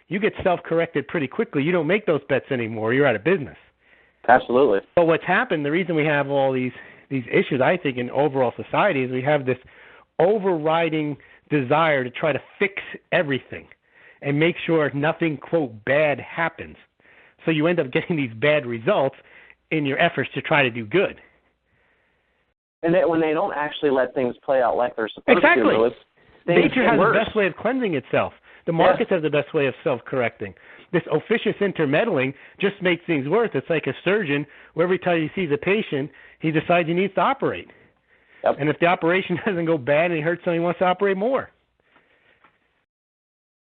you get self-corrected pretty quickly. You don't make those bets anymore. You're out of business. Absolutely. But what's happened, the reason we have all these issues, I think, in overall society is we have this overriding desire to try to fix everything and make sure nothing, quote, bad happens. So you end up getting these bad results in your efforts to try to do good. And that when they don't actually let things play out like they're supposed to, Lewis, nature has the best way of cleansing itself. The markets have the best way of self-correcting. This officious intermeddling just makes things worse. It's like a surgeon where every time he sees a patient, he decides he needs to operate. Yep. And if the operation doesn't go bad and he hurts someone, he wants to operate more.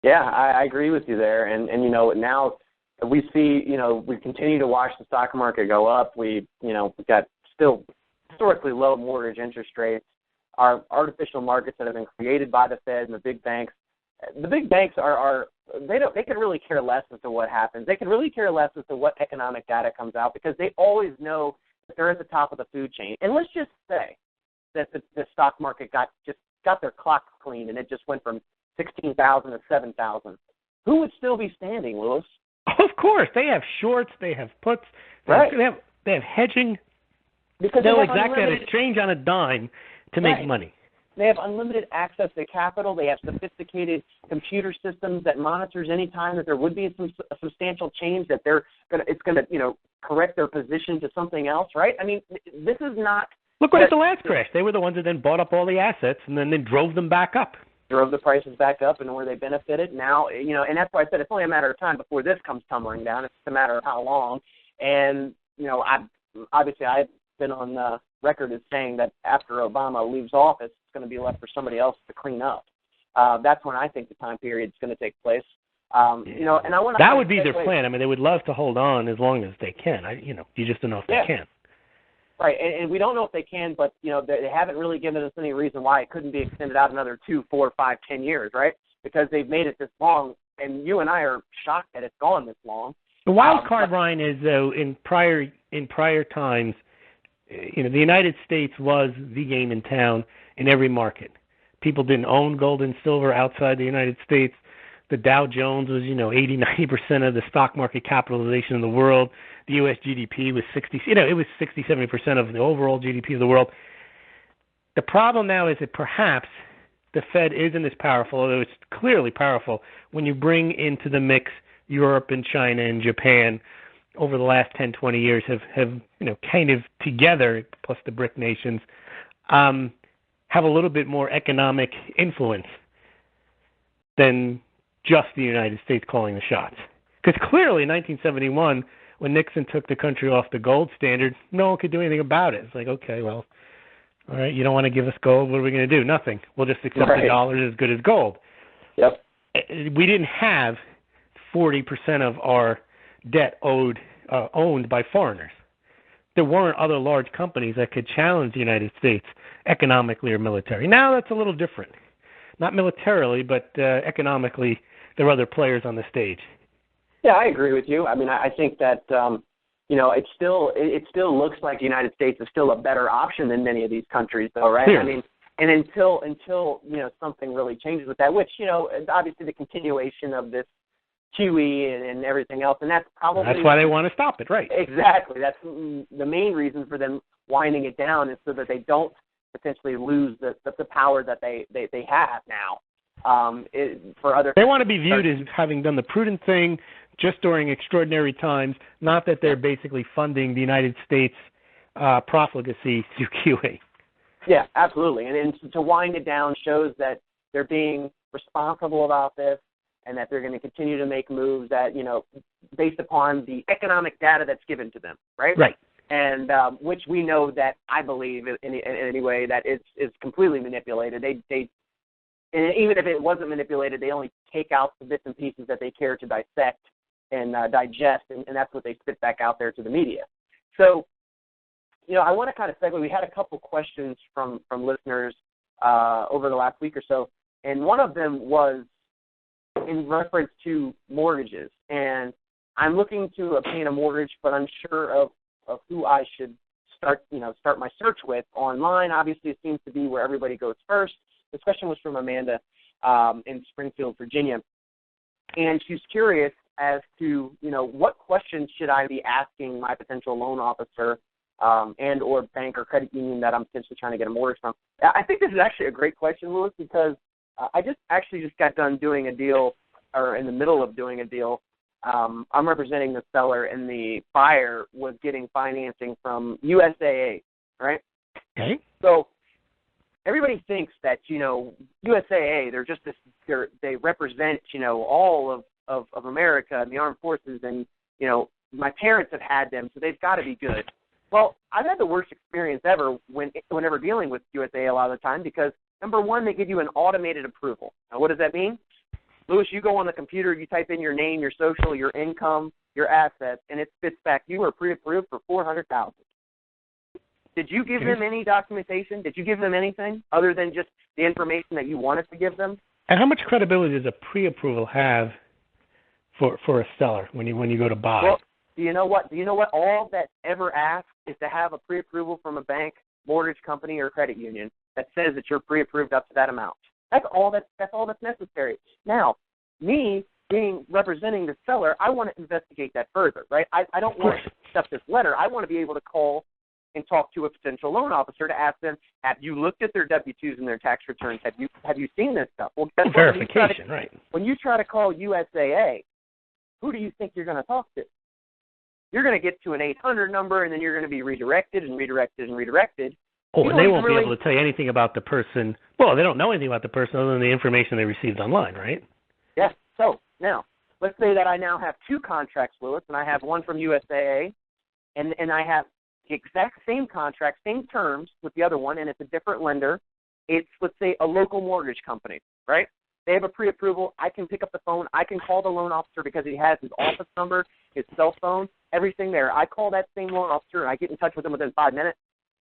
Yeah, I agree with you there. And now we see, we continue to watch the stock market go up. We've got still historically low mortgage interest rates. Our artificial markets that have been created by the Fed and the big banks. The big banks they could really care less as to what happens. They could really care less as to what economic data comes out because they always know that they're at the top of the food chain. And let's just say that the stock market got their clock cleaned and it just went from 16,000 to 7,000. Who would still be standing, Lewis? Of course, they have shorts, they have puts, right. They have hedging. Because they know exactly how to change on a dime to make money. They have unlimited access to capital. They have sophisticated computer systems that monitors any time that there would be a substantial change that it's going to correct their position to something else, right? I mean, this is not. Look what at the last crash. They were the ones that then bought up all the assets and then drove them back up. Drove the prices back up and where they benefited. Now, and that's why I said it's only a matter of time before this comes tumbling down. It's a matter of how long. And, I've been on the record as saying that after Obama leaves office, it's going to be left for somebody else to clean up. That's when I think the time period is going to take place. And I want that would be their plan. I mean, they would love to hold on as long as they can. You just don't know if they can. Right, and we don't know if they can, but they haven't really given us any reason why it couldn't be extended out another 2, 4, 5, 10 years, right? Because they've made it this long, and you and I are shocked that it's gone this long. The wild card, Ryan, is though in prior times, the United States was the game in town in every market. People didn't own gold and silver outside the United States. The Dow Jones was, 80, 90% of the stock market capitalization in the world. The U.S. GDP was 60, it was 60, 70% of the overall GDP of the world. The problem now is that perhaps the Fed isn't as powerful, although it's clearly powerful, when you bring into the mix Europe and China and Japan over the last 10, 20 years have kind of together, plus the BRIC nations, have a little bit more economic influence than just the United States calling the shots. Because clearly in 1971, when Nixon took the country off the gold standard, no one could do anything about it. It's like, okay, well, all right, you don't want to give us gold, what are we going to do? Nothing. We'll just accept the dollar as good as gold. Yep. We didn't have 40% of our debt owned by foreigners. There weren't other large companies that could challenge the United States economically or militarily. Now that's a little different. Not militarily, but economically, there are other players on the stage. Yeah, I agree with you. I mean, I think that it still looks like the United States is still a better option than many of these countries, though, right? Clearly. I mean, and until something really changes with that, which obviously the continuation of this QE and everything else, and that's why they want to stop it, right? Exactly. That's the main reason for them winding it down, is so that they don't potentially lose the power that they have now. For other, they want to be viewed as having done the prudent thing, just during extraordinary times, not that they're basically funding the United States profligacy through QE. Yeah, absolutely. And to wind it down shows that they're being responsible about this and that they're going to continue to make moves that, based upon the economic data that's given to them, right? Right. And which we know that I believe in any way that it's completely manipulated. They and even if it wasn't manipulated, they only take out the bits and pieces that they care to dissect and digest, and that's what they spit back out there to the media. So, I want to kind of segue. We had a couple questions from listeners over the last week or so, and one of them was in reference to mortgages. And I'm looking to obtain a mortgage, but unsure of who I should start my search with online. Obviously, it seems to be where everybody goes first. This question was from Amanda in Springfield, Virginia. And she's curious as to, what questions should I be asking my potential loan officer and or bank or credit union that I'm potentially trying to get a mortgage from? I think this is actually a great question, Louis, because I just got done doing a deal, or in the middle of doing a deal. I'm representing the seller, and the buyer was getting financing from USAA, right? Okay. So everybody thinks that, USAA, they're just they represent, all of America and the armed forces, and, my parents have had them, so they've got to be good. Well, I've had the worst experience ever whenever dealing with USAA a lot of the time because, number one, they give you an automated approval. Now, what does that mean? Louis, you go on the computer, you type in your name, your social, your income, your assets, and it spits back, you are pre-approved for $400,000. Did you give them any documentation? Did you give them anything other than just the information that you wanted to give them? And how much credibility does a pre-approval have for a seller when you go to buy? Well, do you know what? All that ever asks is to have a pre-approval from a bank, mortgage company, or credit union that says that you're pre-approved up to that amount. That's all that's necessary. Now, me representing the seller, I want to investigate that further, right? I don't want to accept this letter. I want to be able to call and talk to a potential loan officer to ask them, have you looked at their W-2s and their tax returns? Have you seen this stuff? Well, verification, right. When you try to call USAA, who do you think you're going to talk to? You're going to get to an 800 number, and then you're going to be redirected and redirected and redirected. Oh, and they won't be able to tell you anything about the person. Well, they don't know anything about the person other than the information they received online, right? Yes. So now, let's say that I now have two contracts, Louis, and I have one from USAA, and I have the exact same contract, same terms with the other one, and it's a different lender. It's, let's say, a local mortgage company, right? They have a pre-approval. I can pick up the phone. I can call the loan officer because he has his office number, his cell phone, everything there. I call that same loan officer, and I get in touch with him within 5 minutes.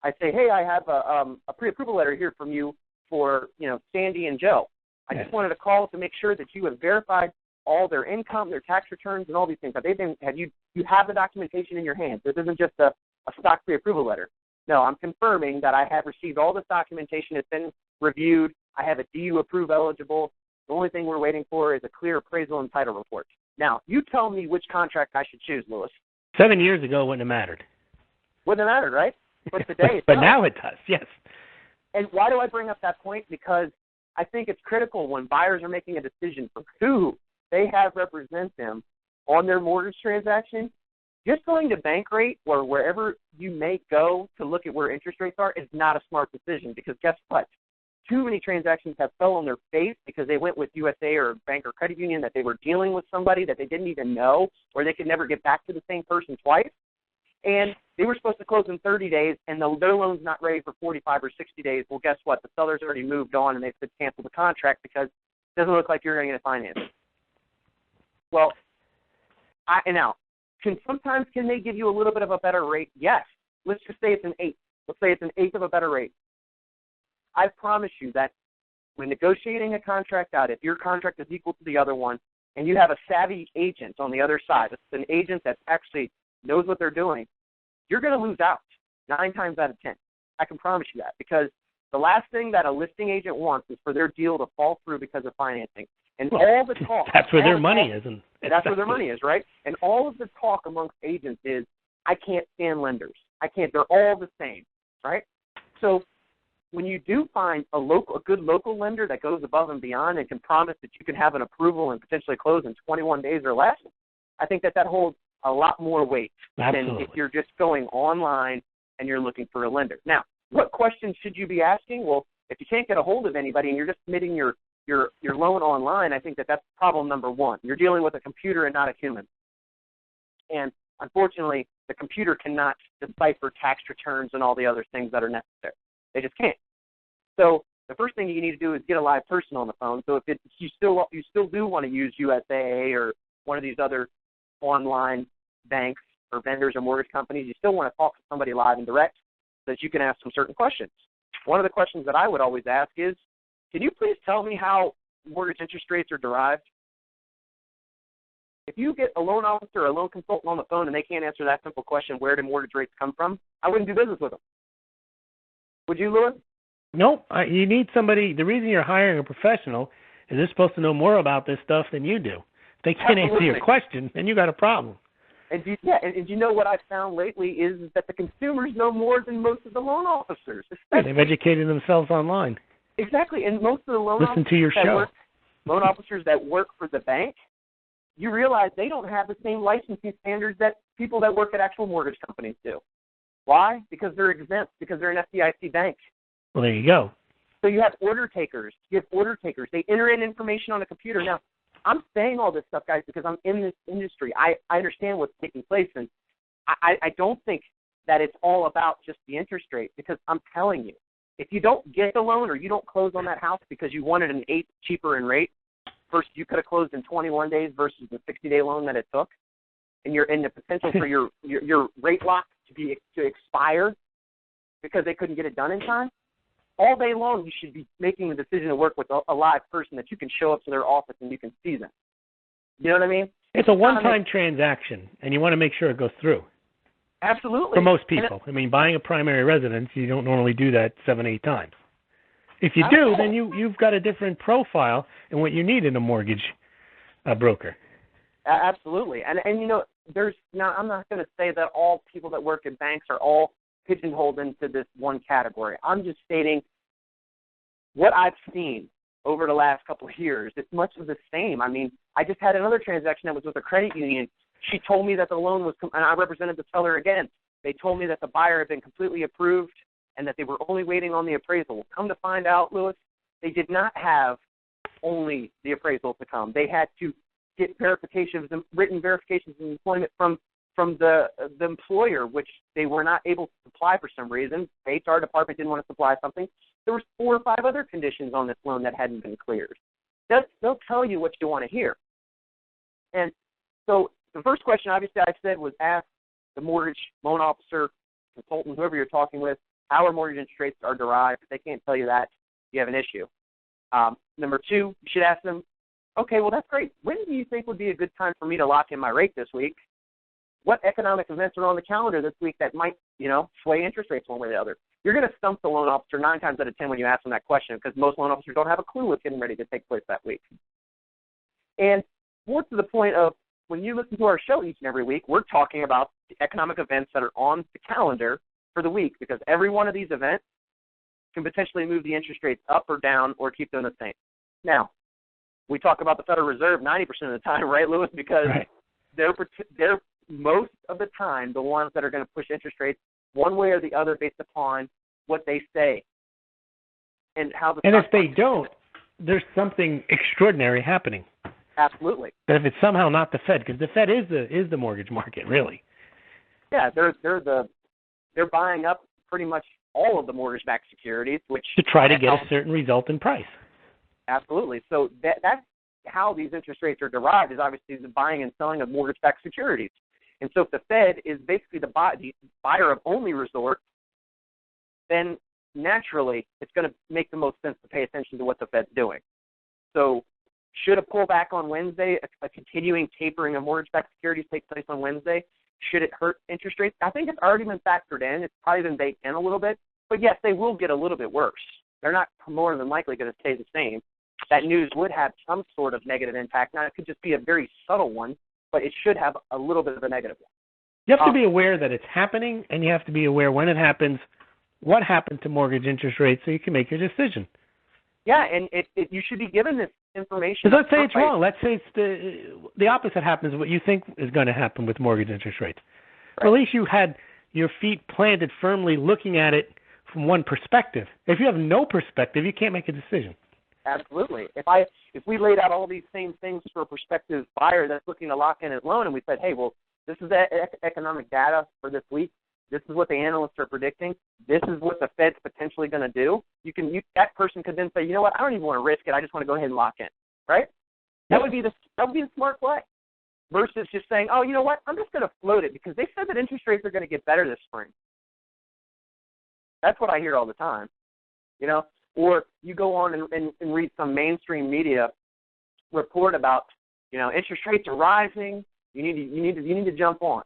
I say, hey, I have a pre-approval letter here from you for, Sandy and Joe. I just wanted to call to make sure that you have verified all their income, their tax returns, and all these things. You have the documentation in your hands. This isn't just a stock pre-approval letter. No, I'm confirming that I have received all this documentation. It's been reviewed. I have a DU approve eligible. The only thing we're waiting for is a clear appraisal and title report. Now, you tell me which contract I should choose, Louis. 7 years ago, it wouldn't have mattered. Wouldn't have mattered, right? But today it But does. now it does, yes. And why do I bring up that point? Because I think it's critical when buyers are making a decision for who they have represent them on their mortgage transaction. Just going to Bankrate or wherever you may go to look at where interest rates are is not a smart decision because guess what? Too many transactions have fell on their face because they went with USA or bank or credit union that they were dealing with somebody that they didn't even know or they could never get back to the same person twice. And they were supposed to close in 30 days, and their loan's not ready for 45 or 60 days. Well, guess what? The seller's already moved on, and they've said cancel the contract because it doesn't look like you're going to get financing. Well, sometimes can they give you a little bit of a better rate? Yes. Let's just say it's an 8. Let's say it's an 1/8 of a better rate. I promise you that when negotiating a contract out, if your contract is equal to the other one, and you have a savvy agent on the other side, it's an agent that actually knows what they're doing, you're going to lose out 9 times out of 10. I can promise you that because the last thing that a listing agent wants is for their deal to fall through because of financing. And all the talk. That's where their money is. That's where their money is, right? And all of the talk amongst agents is, I can't stand lenders. They're all the same, right? So when you do find a good local lender that goes above and beyond and can promise that you can have an approval and potentially close in 21 days or less, I think that holds a lot more weight Absolutely. than if you're just going online and you're looking for a lender. Now, what questions should you be asking? Well, if you can't get a hold of anybody and you're just submitting your loan online, I think that's problem number one. You're dealing with a computer and not a human. And unfortunately, the computer cannot decipher tax returns and all the other things that are necessary. They just can't. So the first thing you need to do is get a live person on the phone. So if you still do want to use USAA or one of these other online banks or vendors or mortgage companies, you still want to talk to somebody live and direct so that you can ask some certain questions. One of the questions that I would always ask is, can you please tell me how mortgage interest rates are derived? If you get a loan officer or a loan consultant on the phone and they can't answer that simple question, where do mortgage rates come from, I wouldn't do business with them. Would you, Lewis? Nope. You need somebody. The reason you're hiring a professional is they're supposed to know more about this stuff than you do. If they can't answer your question, then you got a problem. And you know what I've found lately is that the consumers know more than most of the loan officers. Yeah, they've educated themselves online. Exactly, and most of the loan officers that work for the bank, you realize they don't have the same licensing standards that people that work at actual mortgage companies do. Why? Because they're exempt, because they're an FDIC bank. Well, there you go. So you have order takers. They enter in information on a computer. Now, I'm saying all this stuff, guys, because I'm in this industry. I understand what's taking place, and I don't think that it's all about just the interest rate, because I'm telling you, if you don't get the loan or you don't close on that house because you wanted an 8 cheaper in rate, first you could have closed in 21 days versus the 60-day loan that it took, and you're in the potential for your rate lock to expire because they couldn't get it done in time, all day long you should be making the decision to work with a live person that you can show up to their office and you can see them. You know what I mean? It's a one-time transaction, and you want to make sure it goes through. Absolutely. For most people. I mean, buying a primary residence, you don't normally do that 7-8 times. If you do, then you've got a different profile and what you need in a mortgage broker. Absolutely. And you know, I'm not going to say that all people that work in banks are all pigeonholed into this one category. I'm just stating what I've seen over the last couple of years. It's much of the same. I mean, I just had another transaction that was with a credit union. She told me that the loan was, and I represented the seller again. They told me that the buyer had been completely approved and that they were only waiting on the appraisal. Come to find out, Lewis, they did not have only the appraisal to come. They had to get verifications, written verifications of employment from the employer, which they were not able to supply for some reason. The HR department didn't want to supply something. There were 4 or 5 other conditions on this loan that hadn't been cleared. They'll tell you what you want to hear. And so the first question, obviously, I said was ask the mortgage loan officer, consultant, whoever you're talking with, how our mortgage interest rates are derived. If they can't tell you that, you have an issue. Number 2, you should ask them, okay, well, that's great. When do you think would be a good time for me to lock in my rate this week? What economic events are on the calendar this week that might, sway interest rates one way or the other? You're going to stump the loan officer 9 times out of 10 when you ask them that question, because most loan officers don't have a clue what's getting ready to take place that week. And more to the point of, when you listen to our show each and every week, we're talking about the economic events that are on the calendar for the week, because every one of these events can potentially move the interest rates up or down or keep them the same. Now, we talk about the Federal Reserve 90% of the time, right, Lewis? Because they're most of the time the ones that are going to push interest rates one way or the other based upon what they say and how the. And if they don't, there's something extraordinary happening. Absolutely. But if it's somehow not the Fed, because the Fed is the mortgage market, really. Yeah, they're buying up pretty much all of the mortgage-backed securities, which to try to get a certain result in price. Absolutely. So that's how these interest rates are derived, is obviously the buying and selling of mortgage-backed securities. And so if the Fed is basically the buyer of only resort, then naturally it's going to make the most sense to pay attention to what the Fed's doing. So should a pullback on Wednesday, a continuing tapering of mortgage-backed securities take place on Wednesday, should it hurt interest rates? I think it's already been factored in. It's probably been baked in a little bit. But, yes, they will get a little bit worse. They're not more than likely going to stay the same. That news would have some sort of negative impact. Now, it could just be a very subtle one, but it should have a little bit of a negative one. You have to be aware that it's happening, and you have to be aware when it happens, what happened to mortgage interest rates, so you can make your decision. Yeah, and you should be given this information. Let's say it's wrong. Let's say it's the opposite happens, what you think is going to happen with mortgage interest rates. Right. Well, at least you had your feet planted firmly looking at it from one perspective. If you have no perspective, you can't make a decision. Absolutely. If we laid out all these same things for a prospective buyer that's looking to lock in his loan, and we said, hey, well, this is the economic data for this week. This is what the analysts are predicting. This is what the Fed's potentially going to do. That person could then say, you know what, I don't even want to risk it. I just want to go ahead and lock in, right? That would be the smart play. Versus just saying, oh, you know what, I'm just going to float it because they said that interest rates are going to get better this spring. That's what I hear all the time, you know. Or you go on and read some mainstream media report about, you know, interest rates are rising. You need to jump on.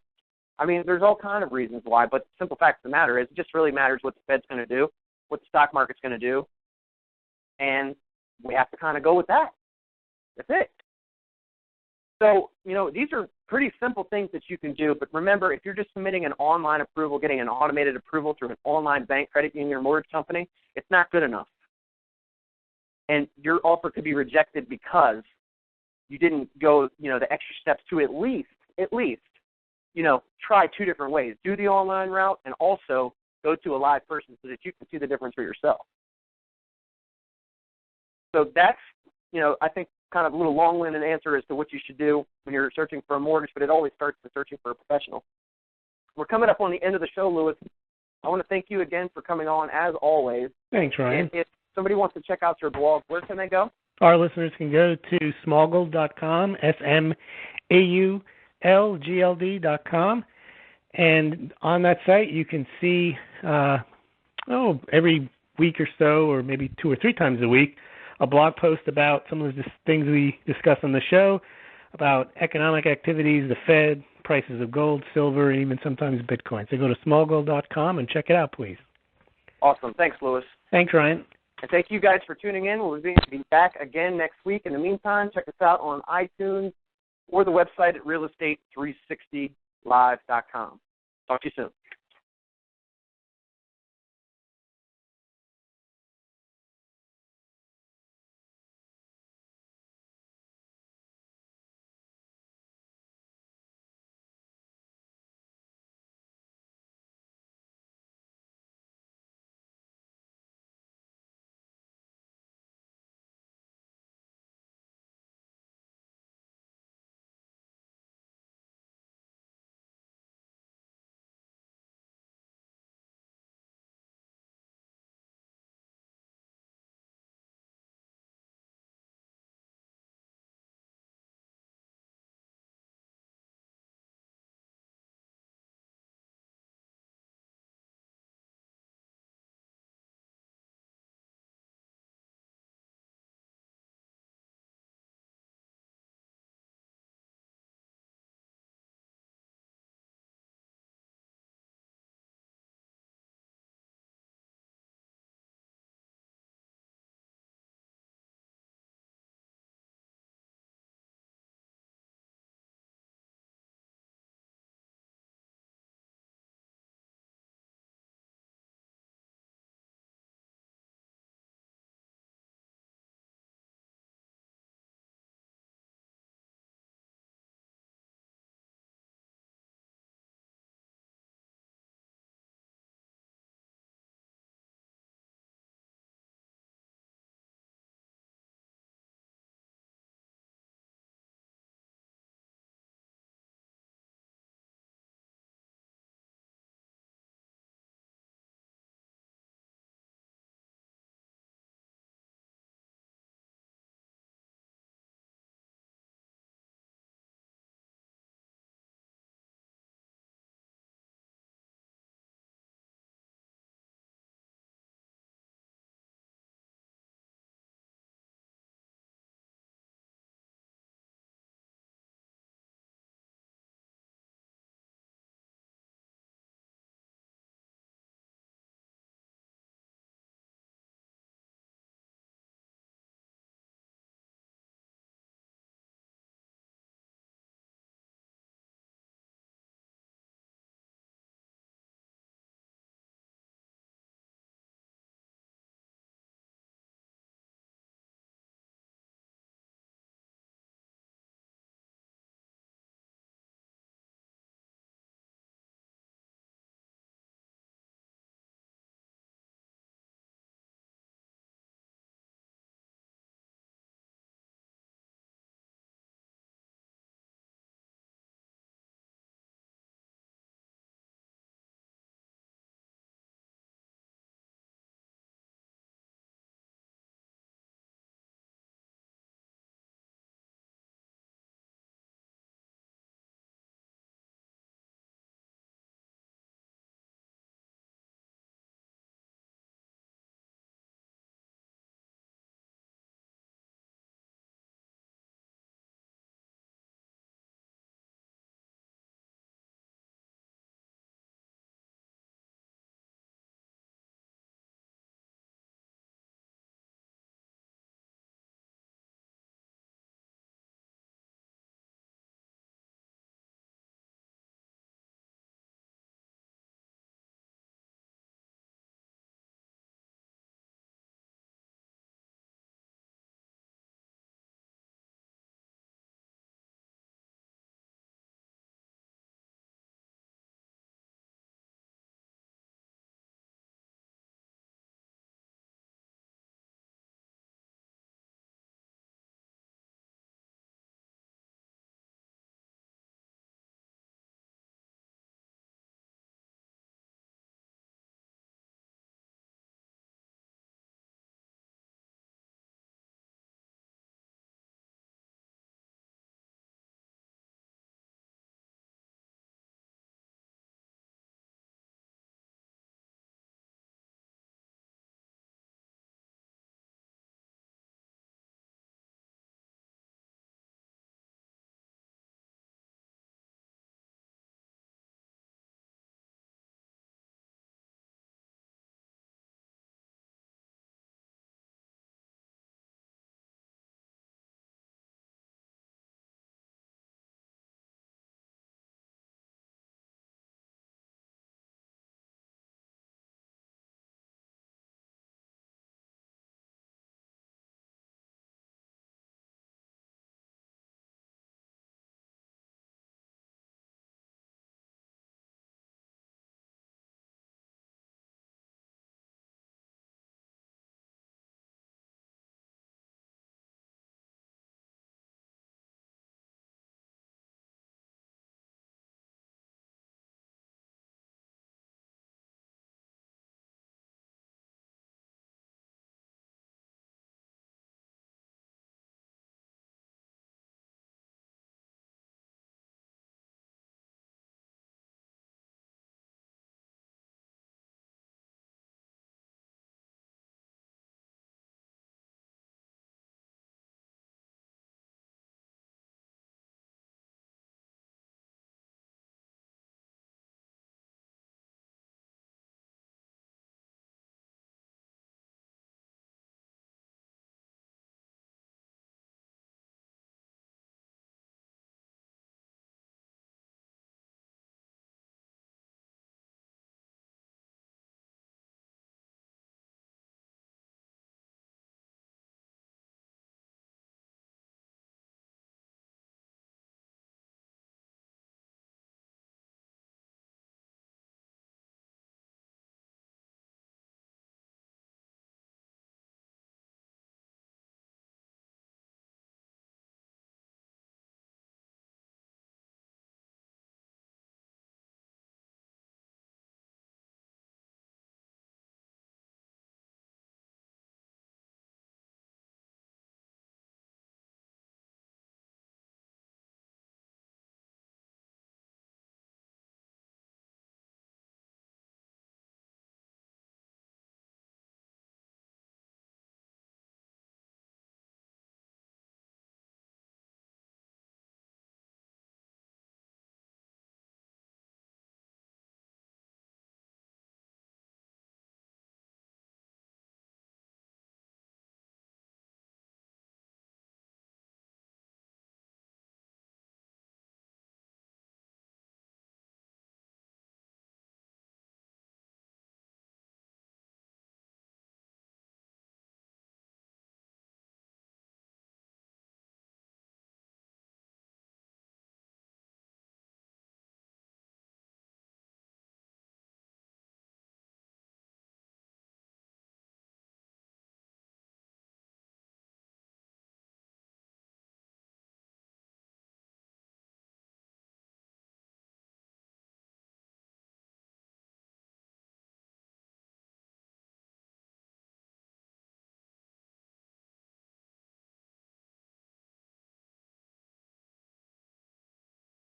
I mean, there's all kind of reasons why, but the simple fact of the matter is it just really matters what the Fed's going to do, what the stock market's going to do, and we have to kind of go with that. That's it. So, you know, these are pretty simple things that you can do, but remember, if you're just submitting an online approval, getting an automated approval through an online bank, credit union, or mortgage company, it's not good enough. And your offer could be rejected because you didn't go, you know, the extra steps to at least, you know, try two different ways. Do the online route and also go to a live person so that you can see the difference for yourself. So that's, you know, I think kind of a little long-winded answer as to what you should do when you're searching for a mortgage, but it always starts with searching for a professional. We're coming up on the end of the show, Louis. I want to thank you again for coming on, as always. Thanks, Ryan. And if somebody wants to check out your blog, where can they go? Our listeners can go to smallgold.com, SMAULGLD.com, and on that site you can see, every week or so, or maybe 2 or 3 times a week, a blog post about some of the things we discuss on the show, about economic activities, the Fed, prices of gold, silver, and even sometimes Bitcoin. So go to smallgold.com and check it out, please. Awesome. Thanks, Louis. Thanks, Ryan. And thank you guys for tuning in. We'll be back again next week. In the meantime, check us out on iTunes or the website at realestate360live.com. Talk to you soon.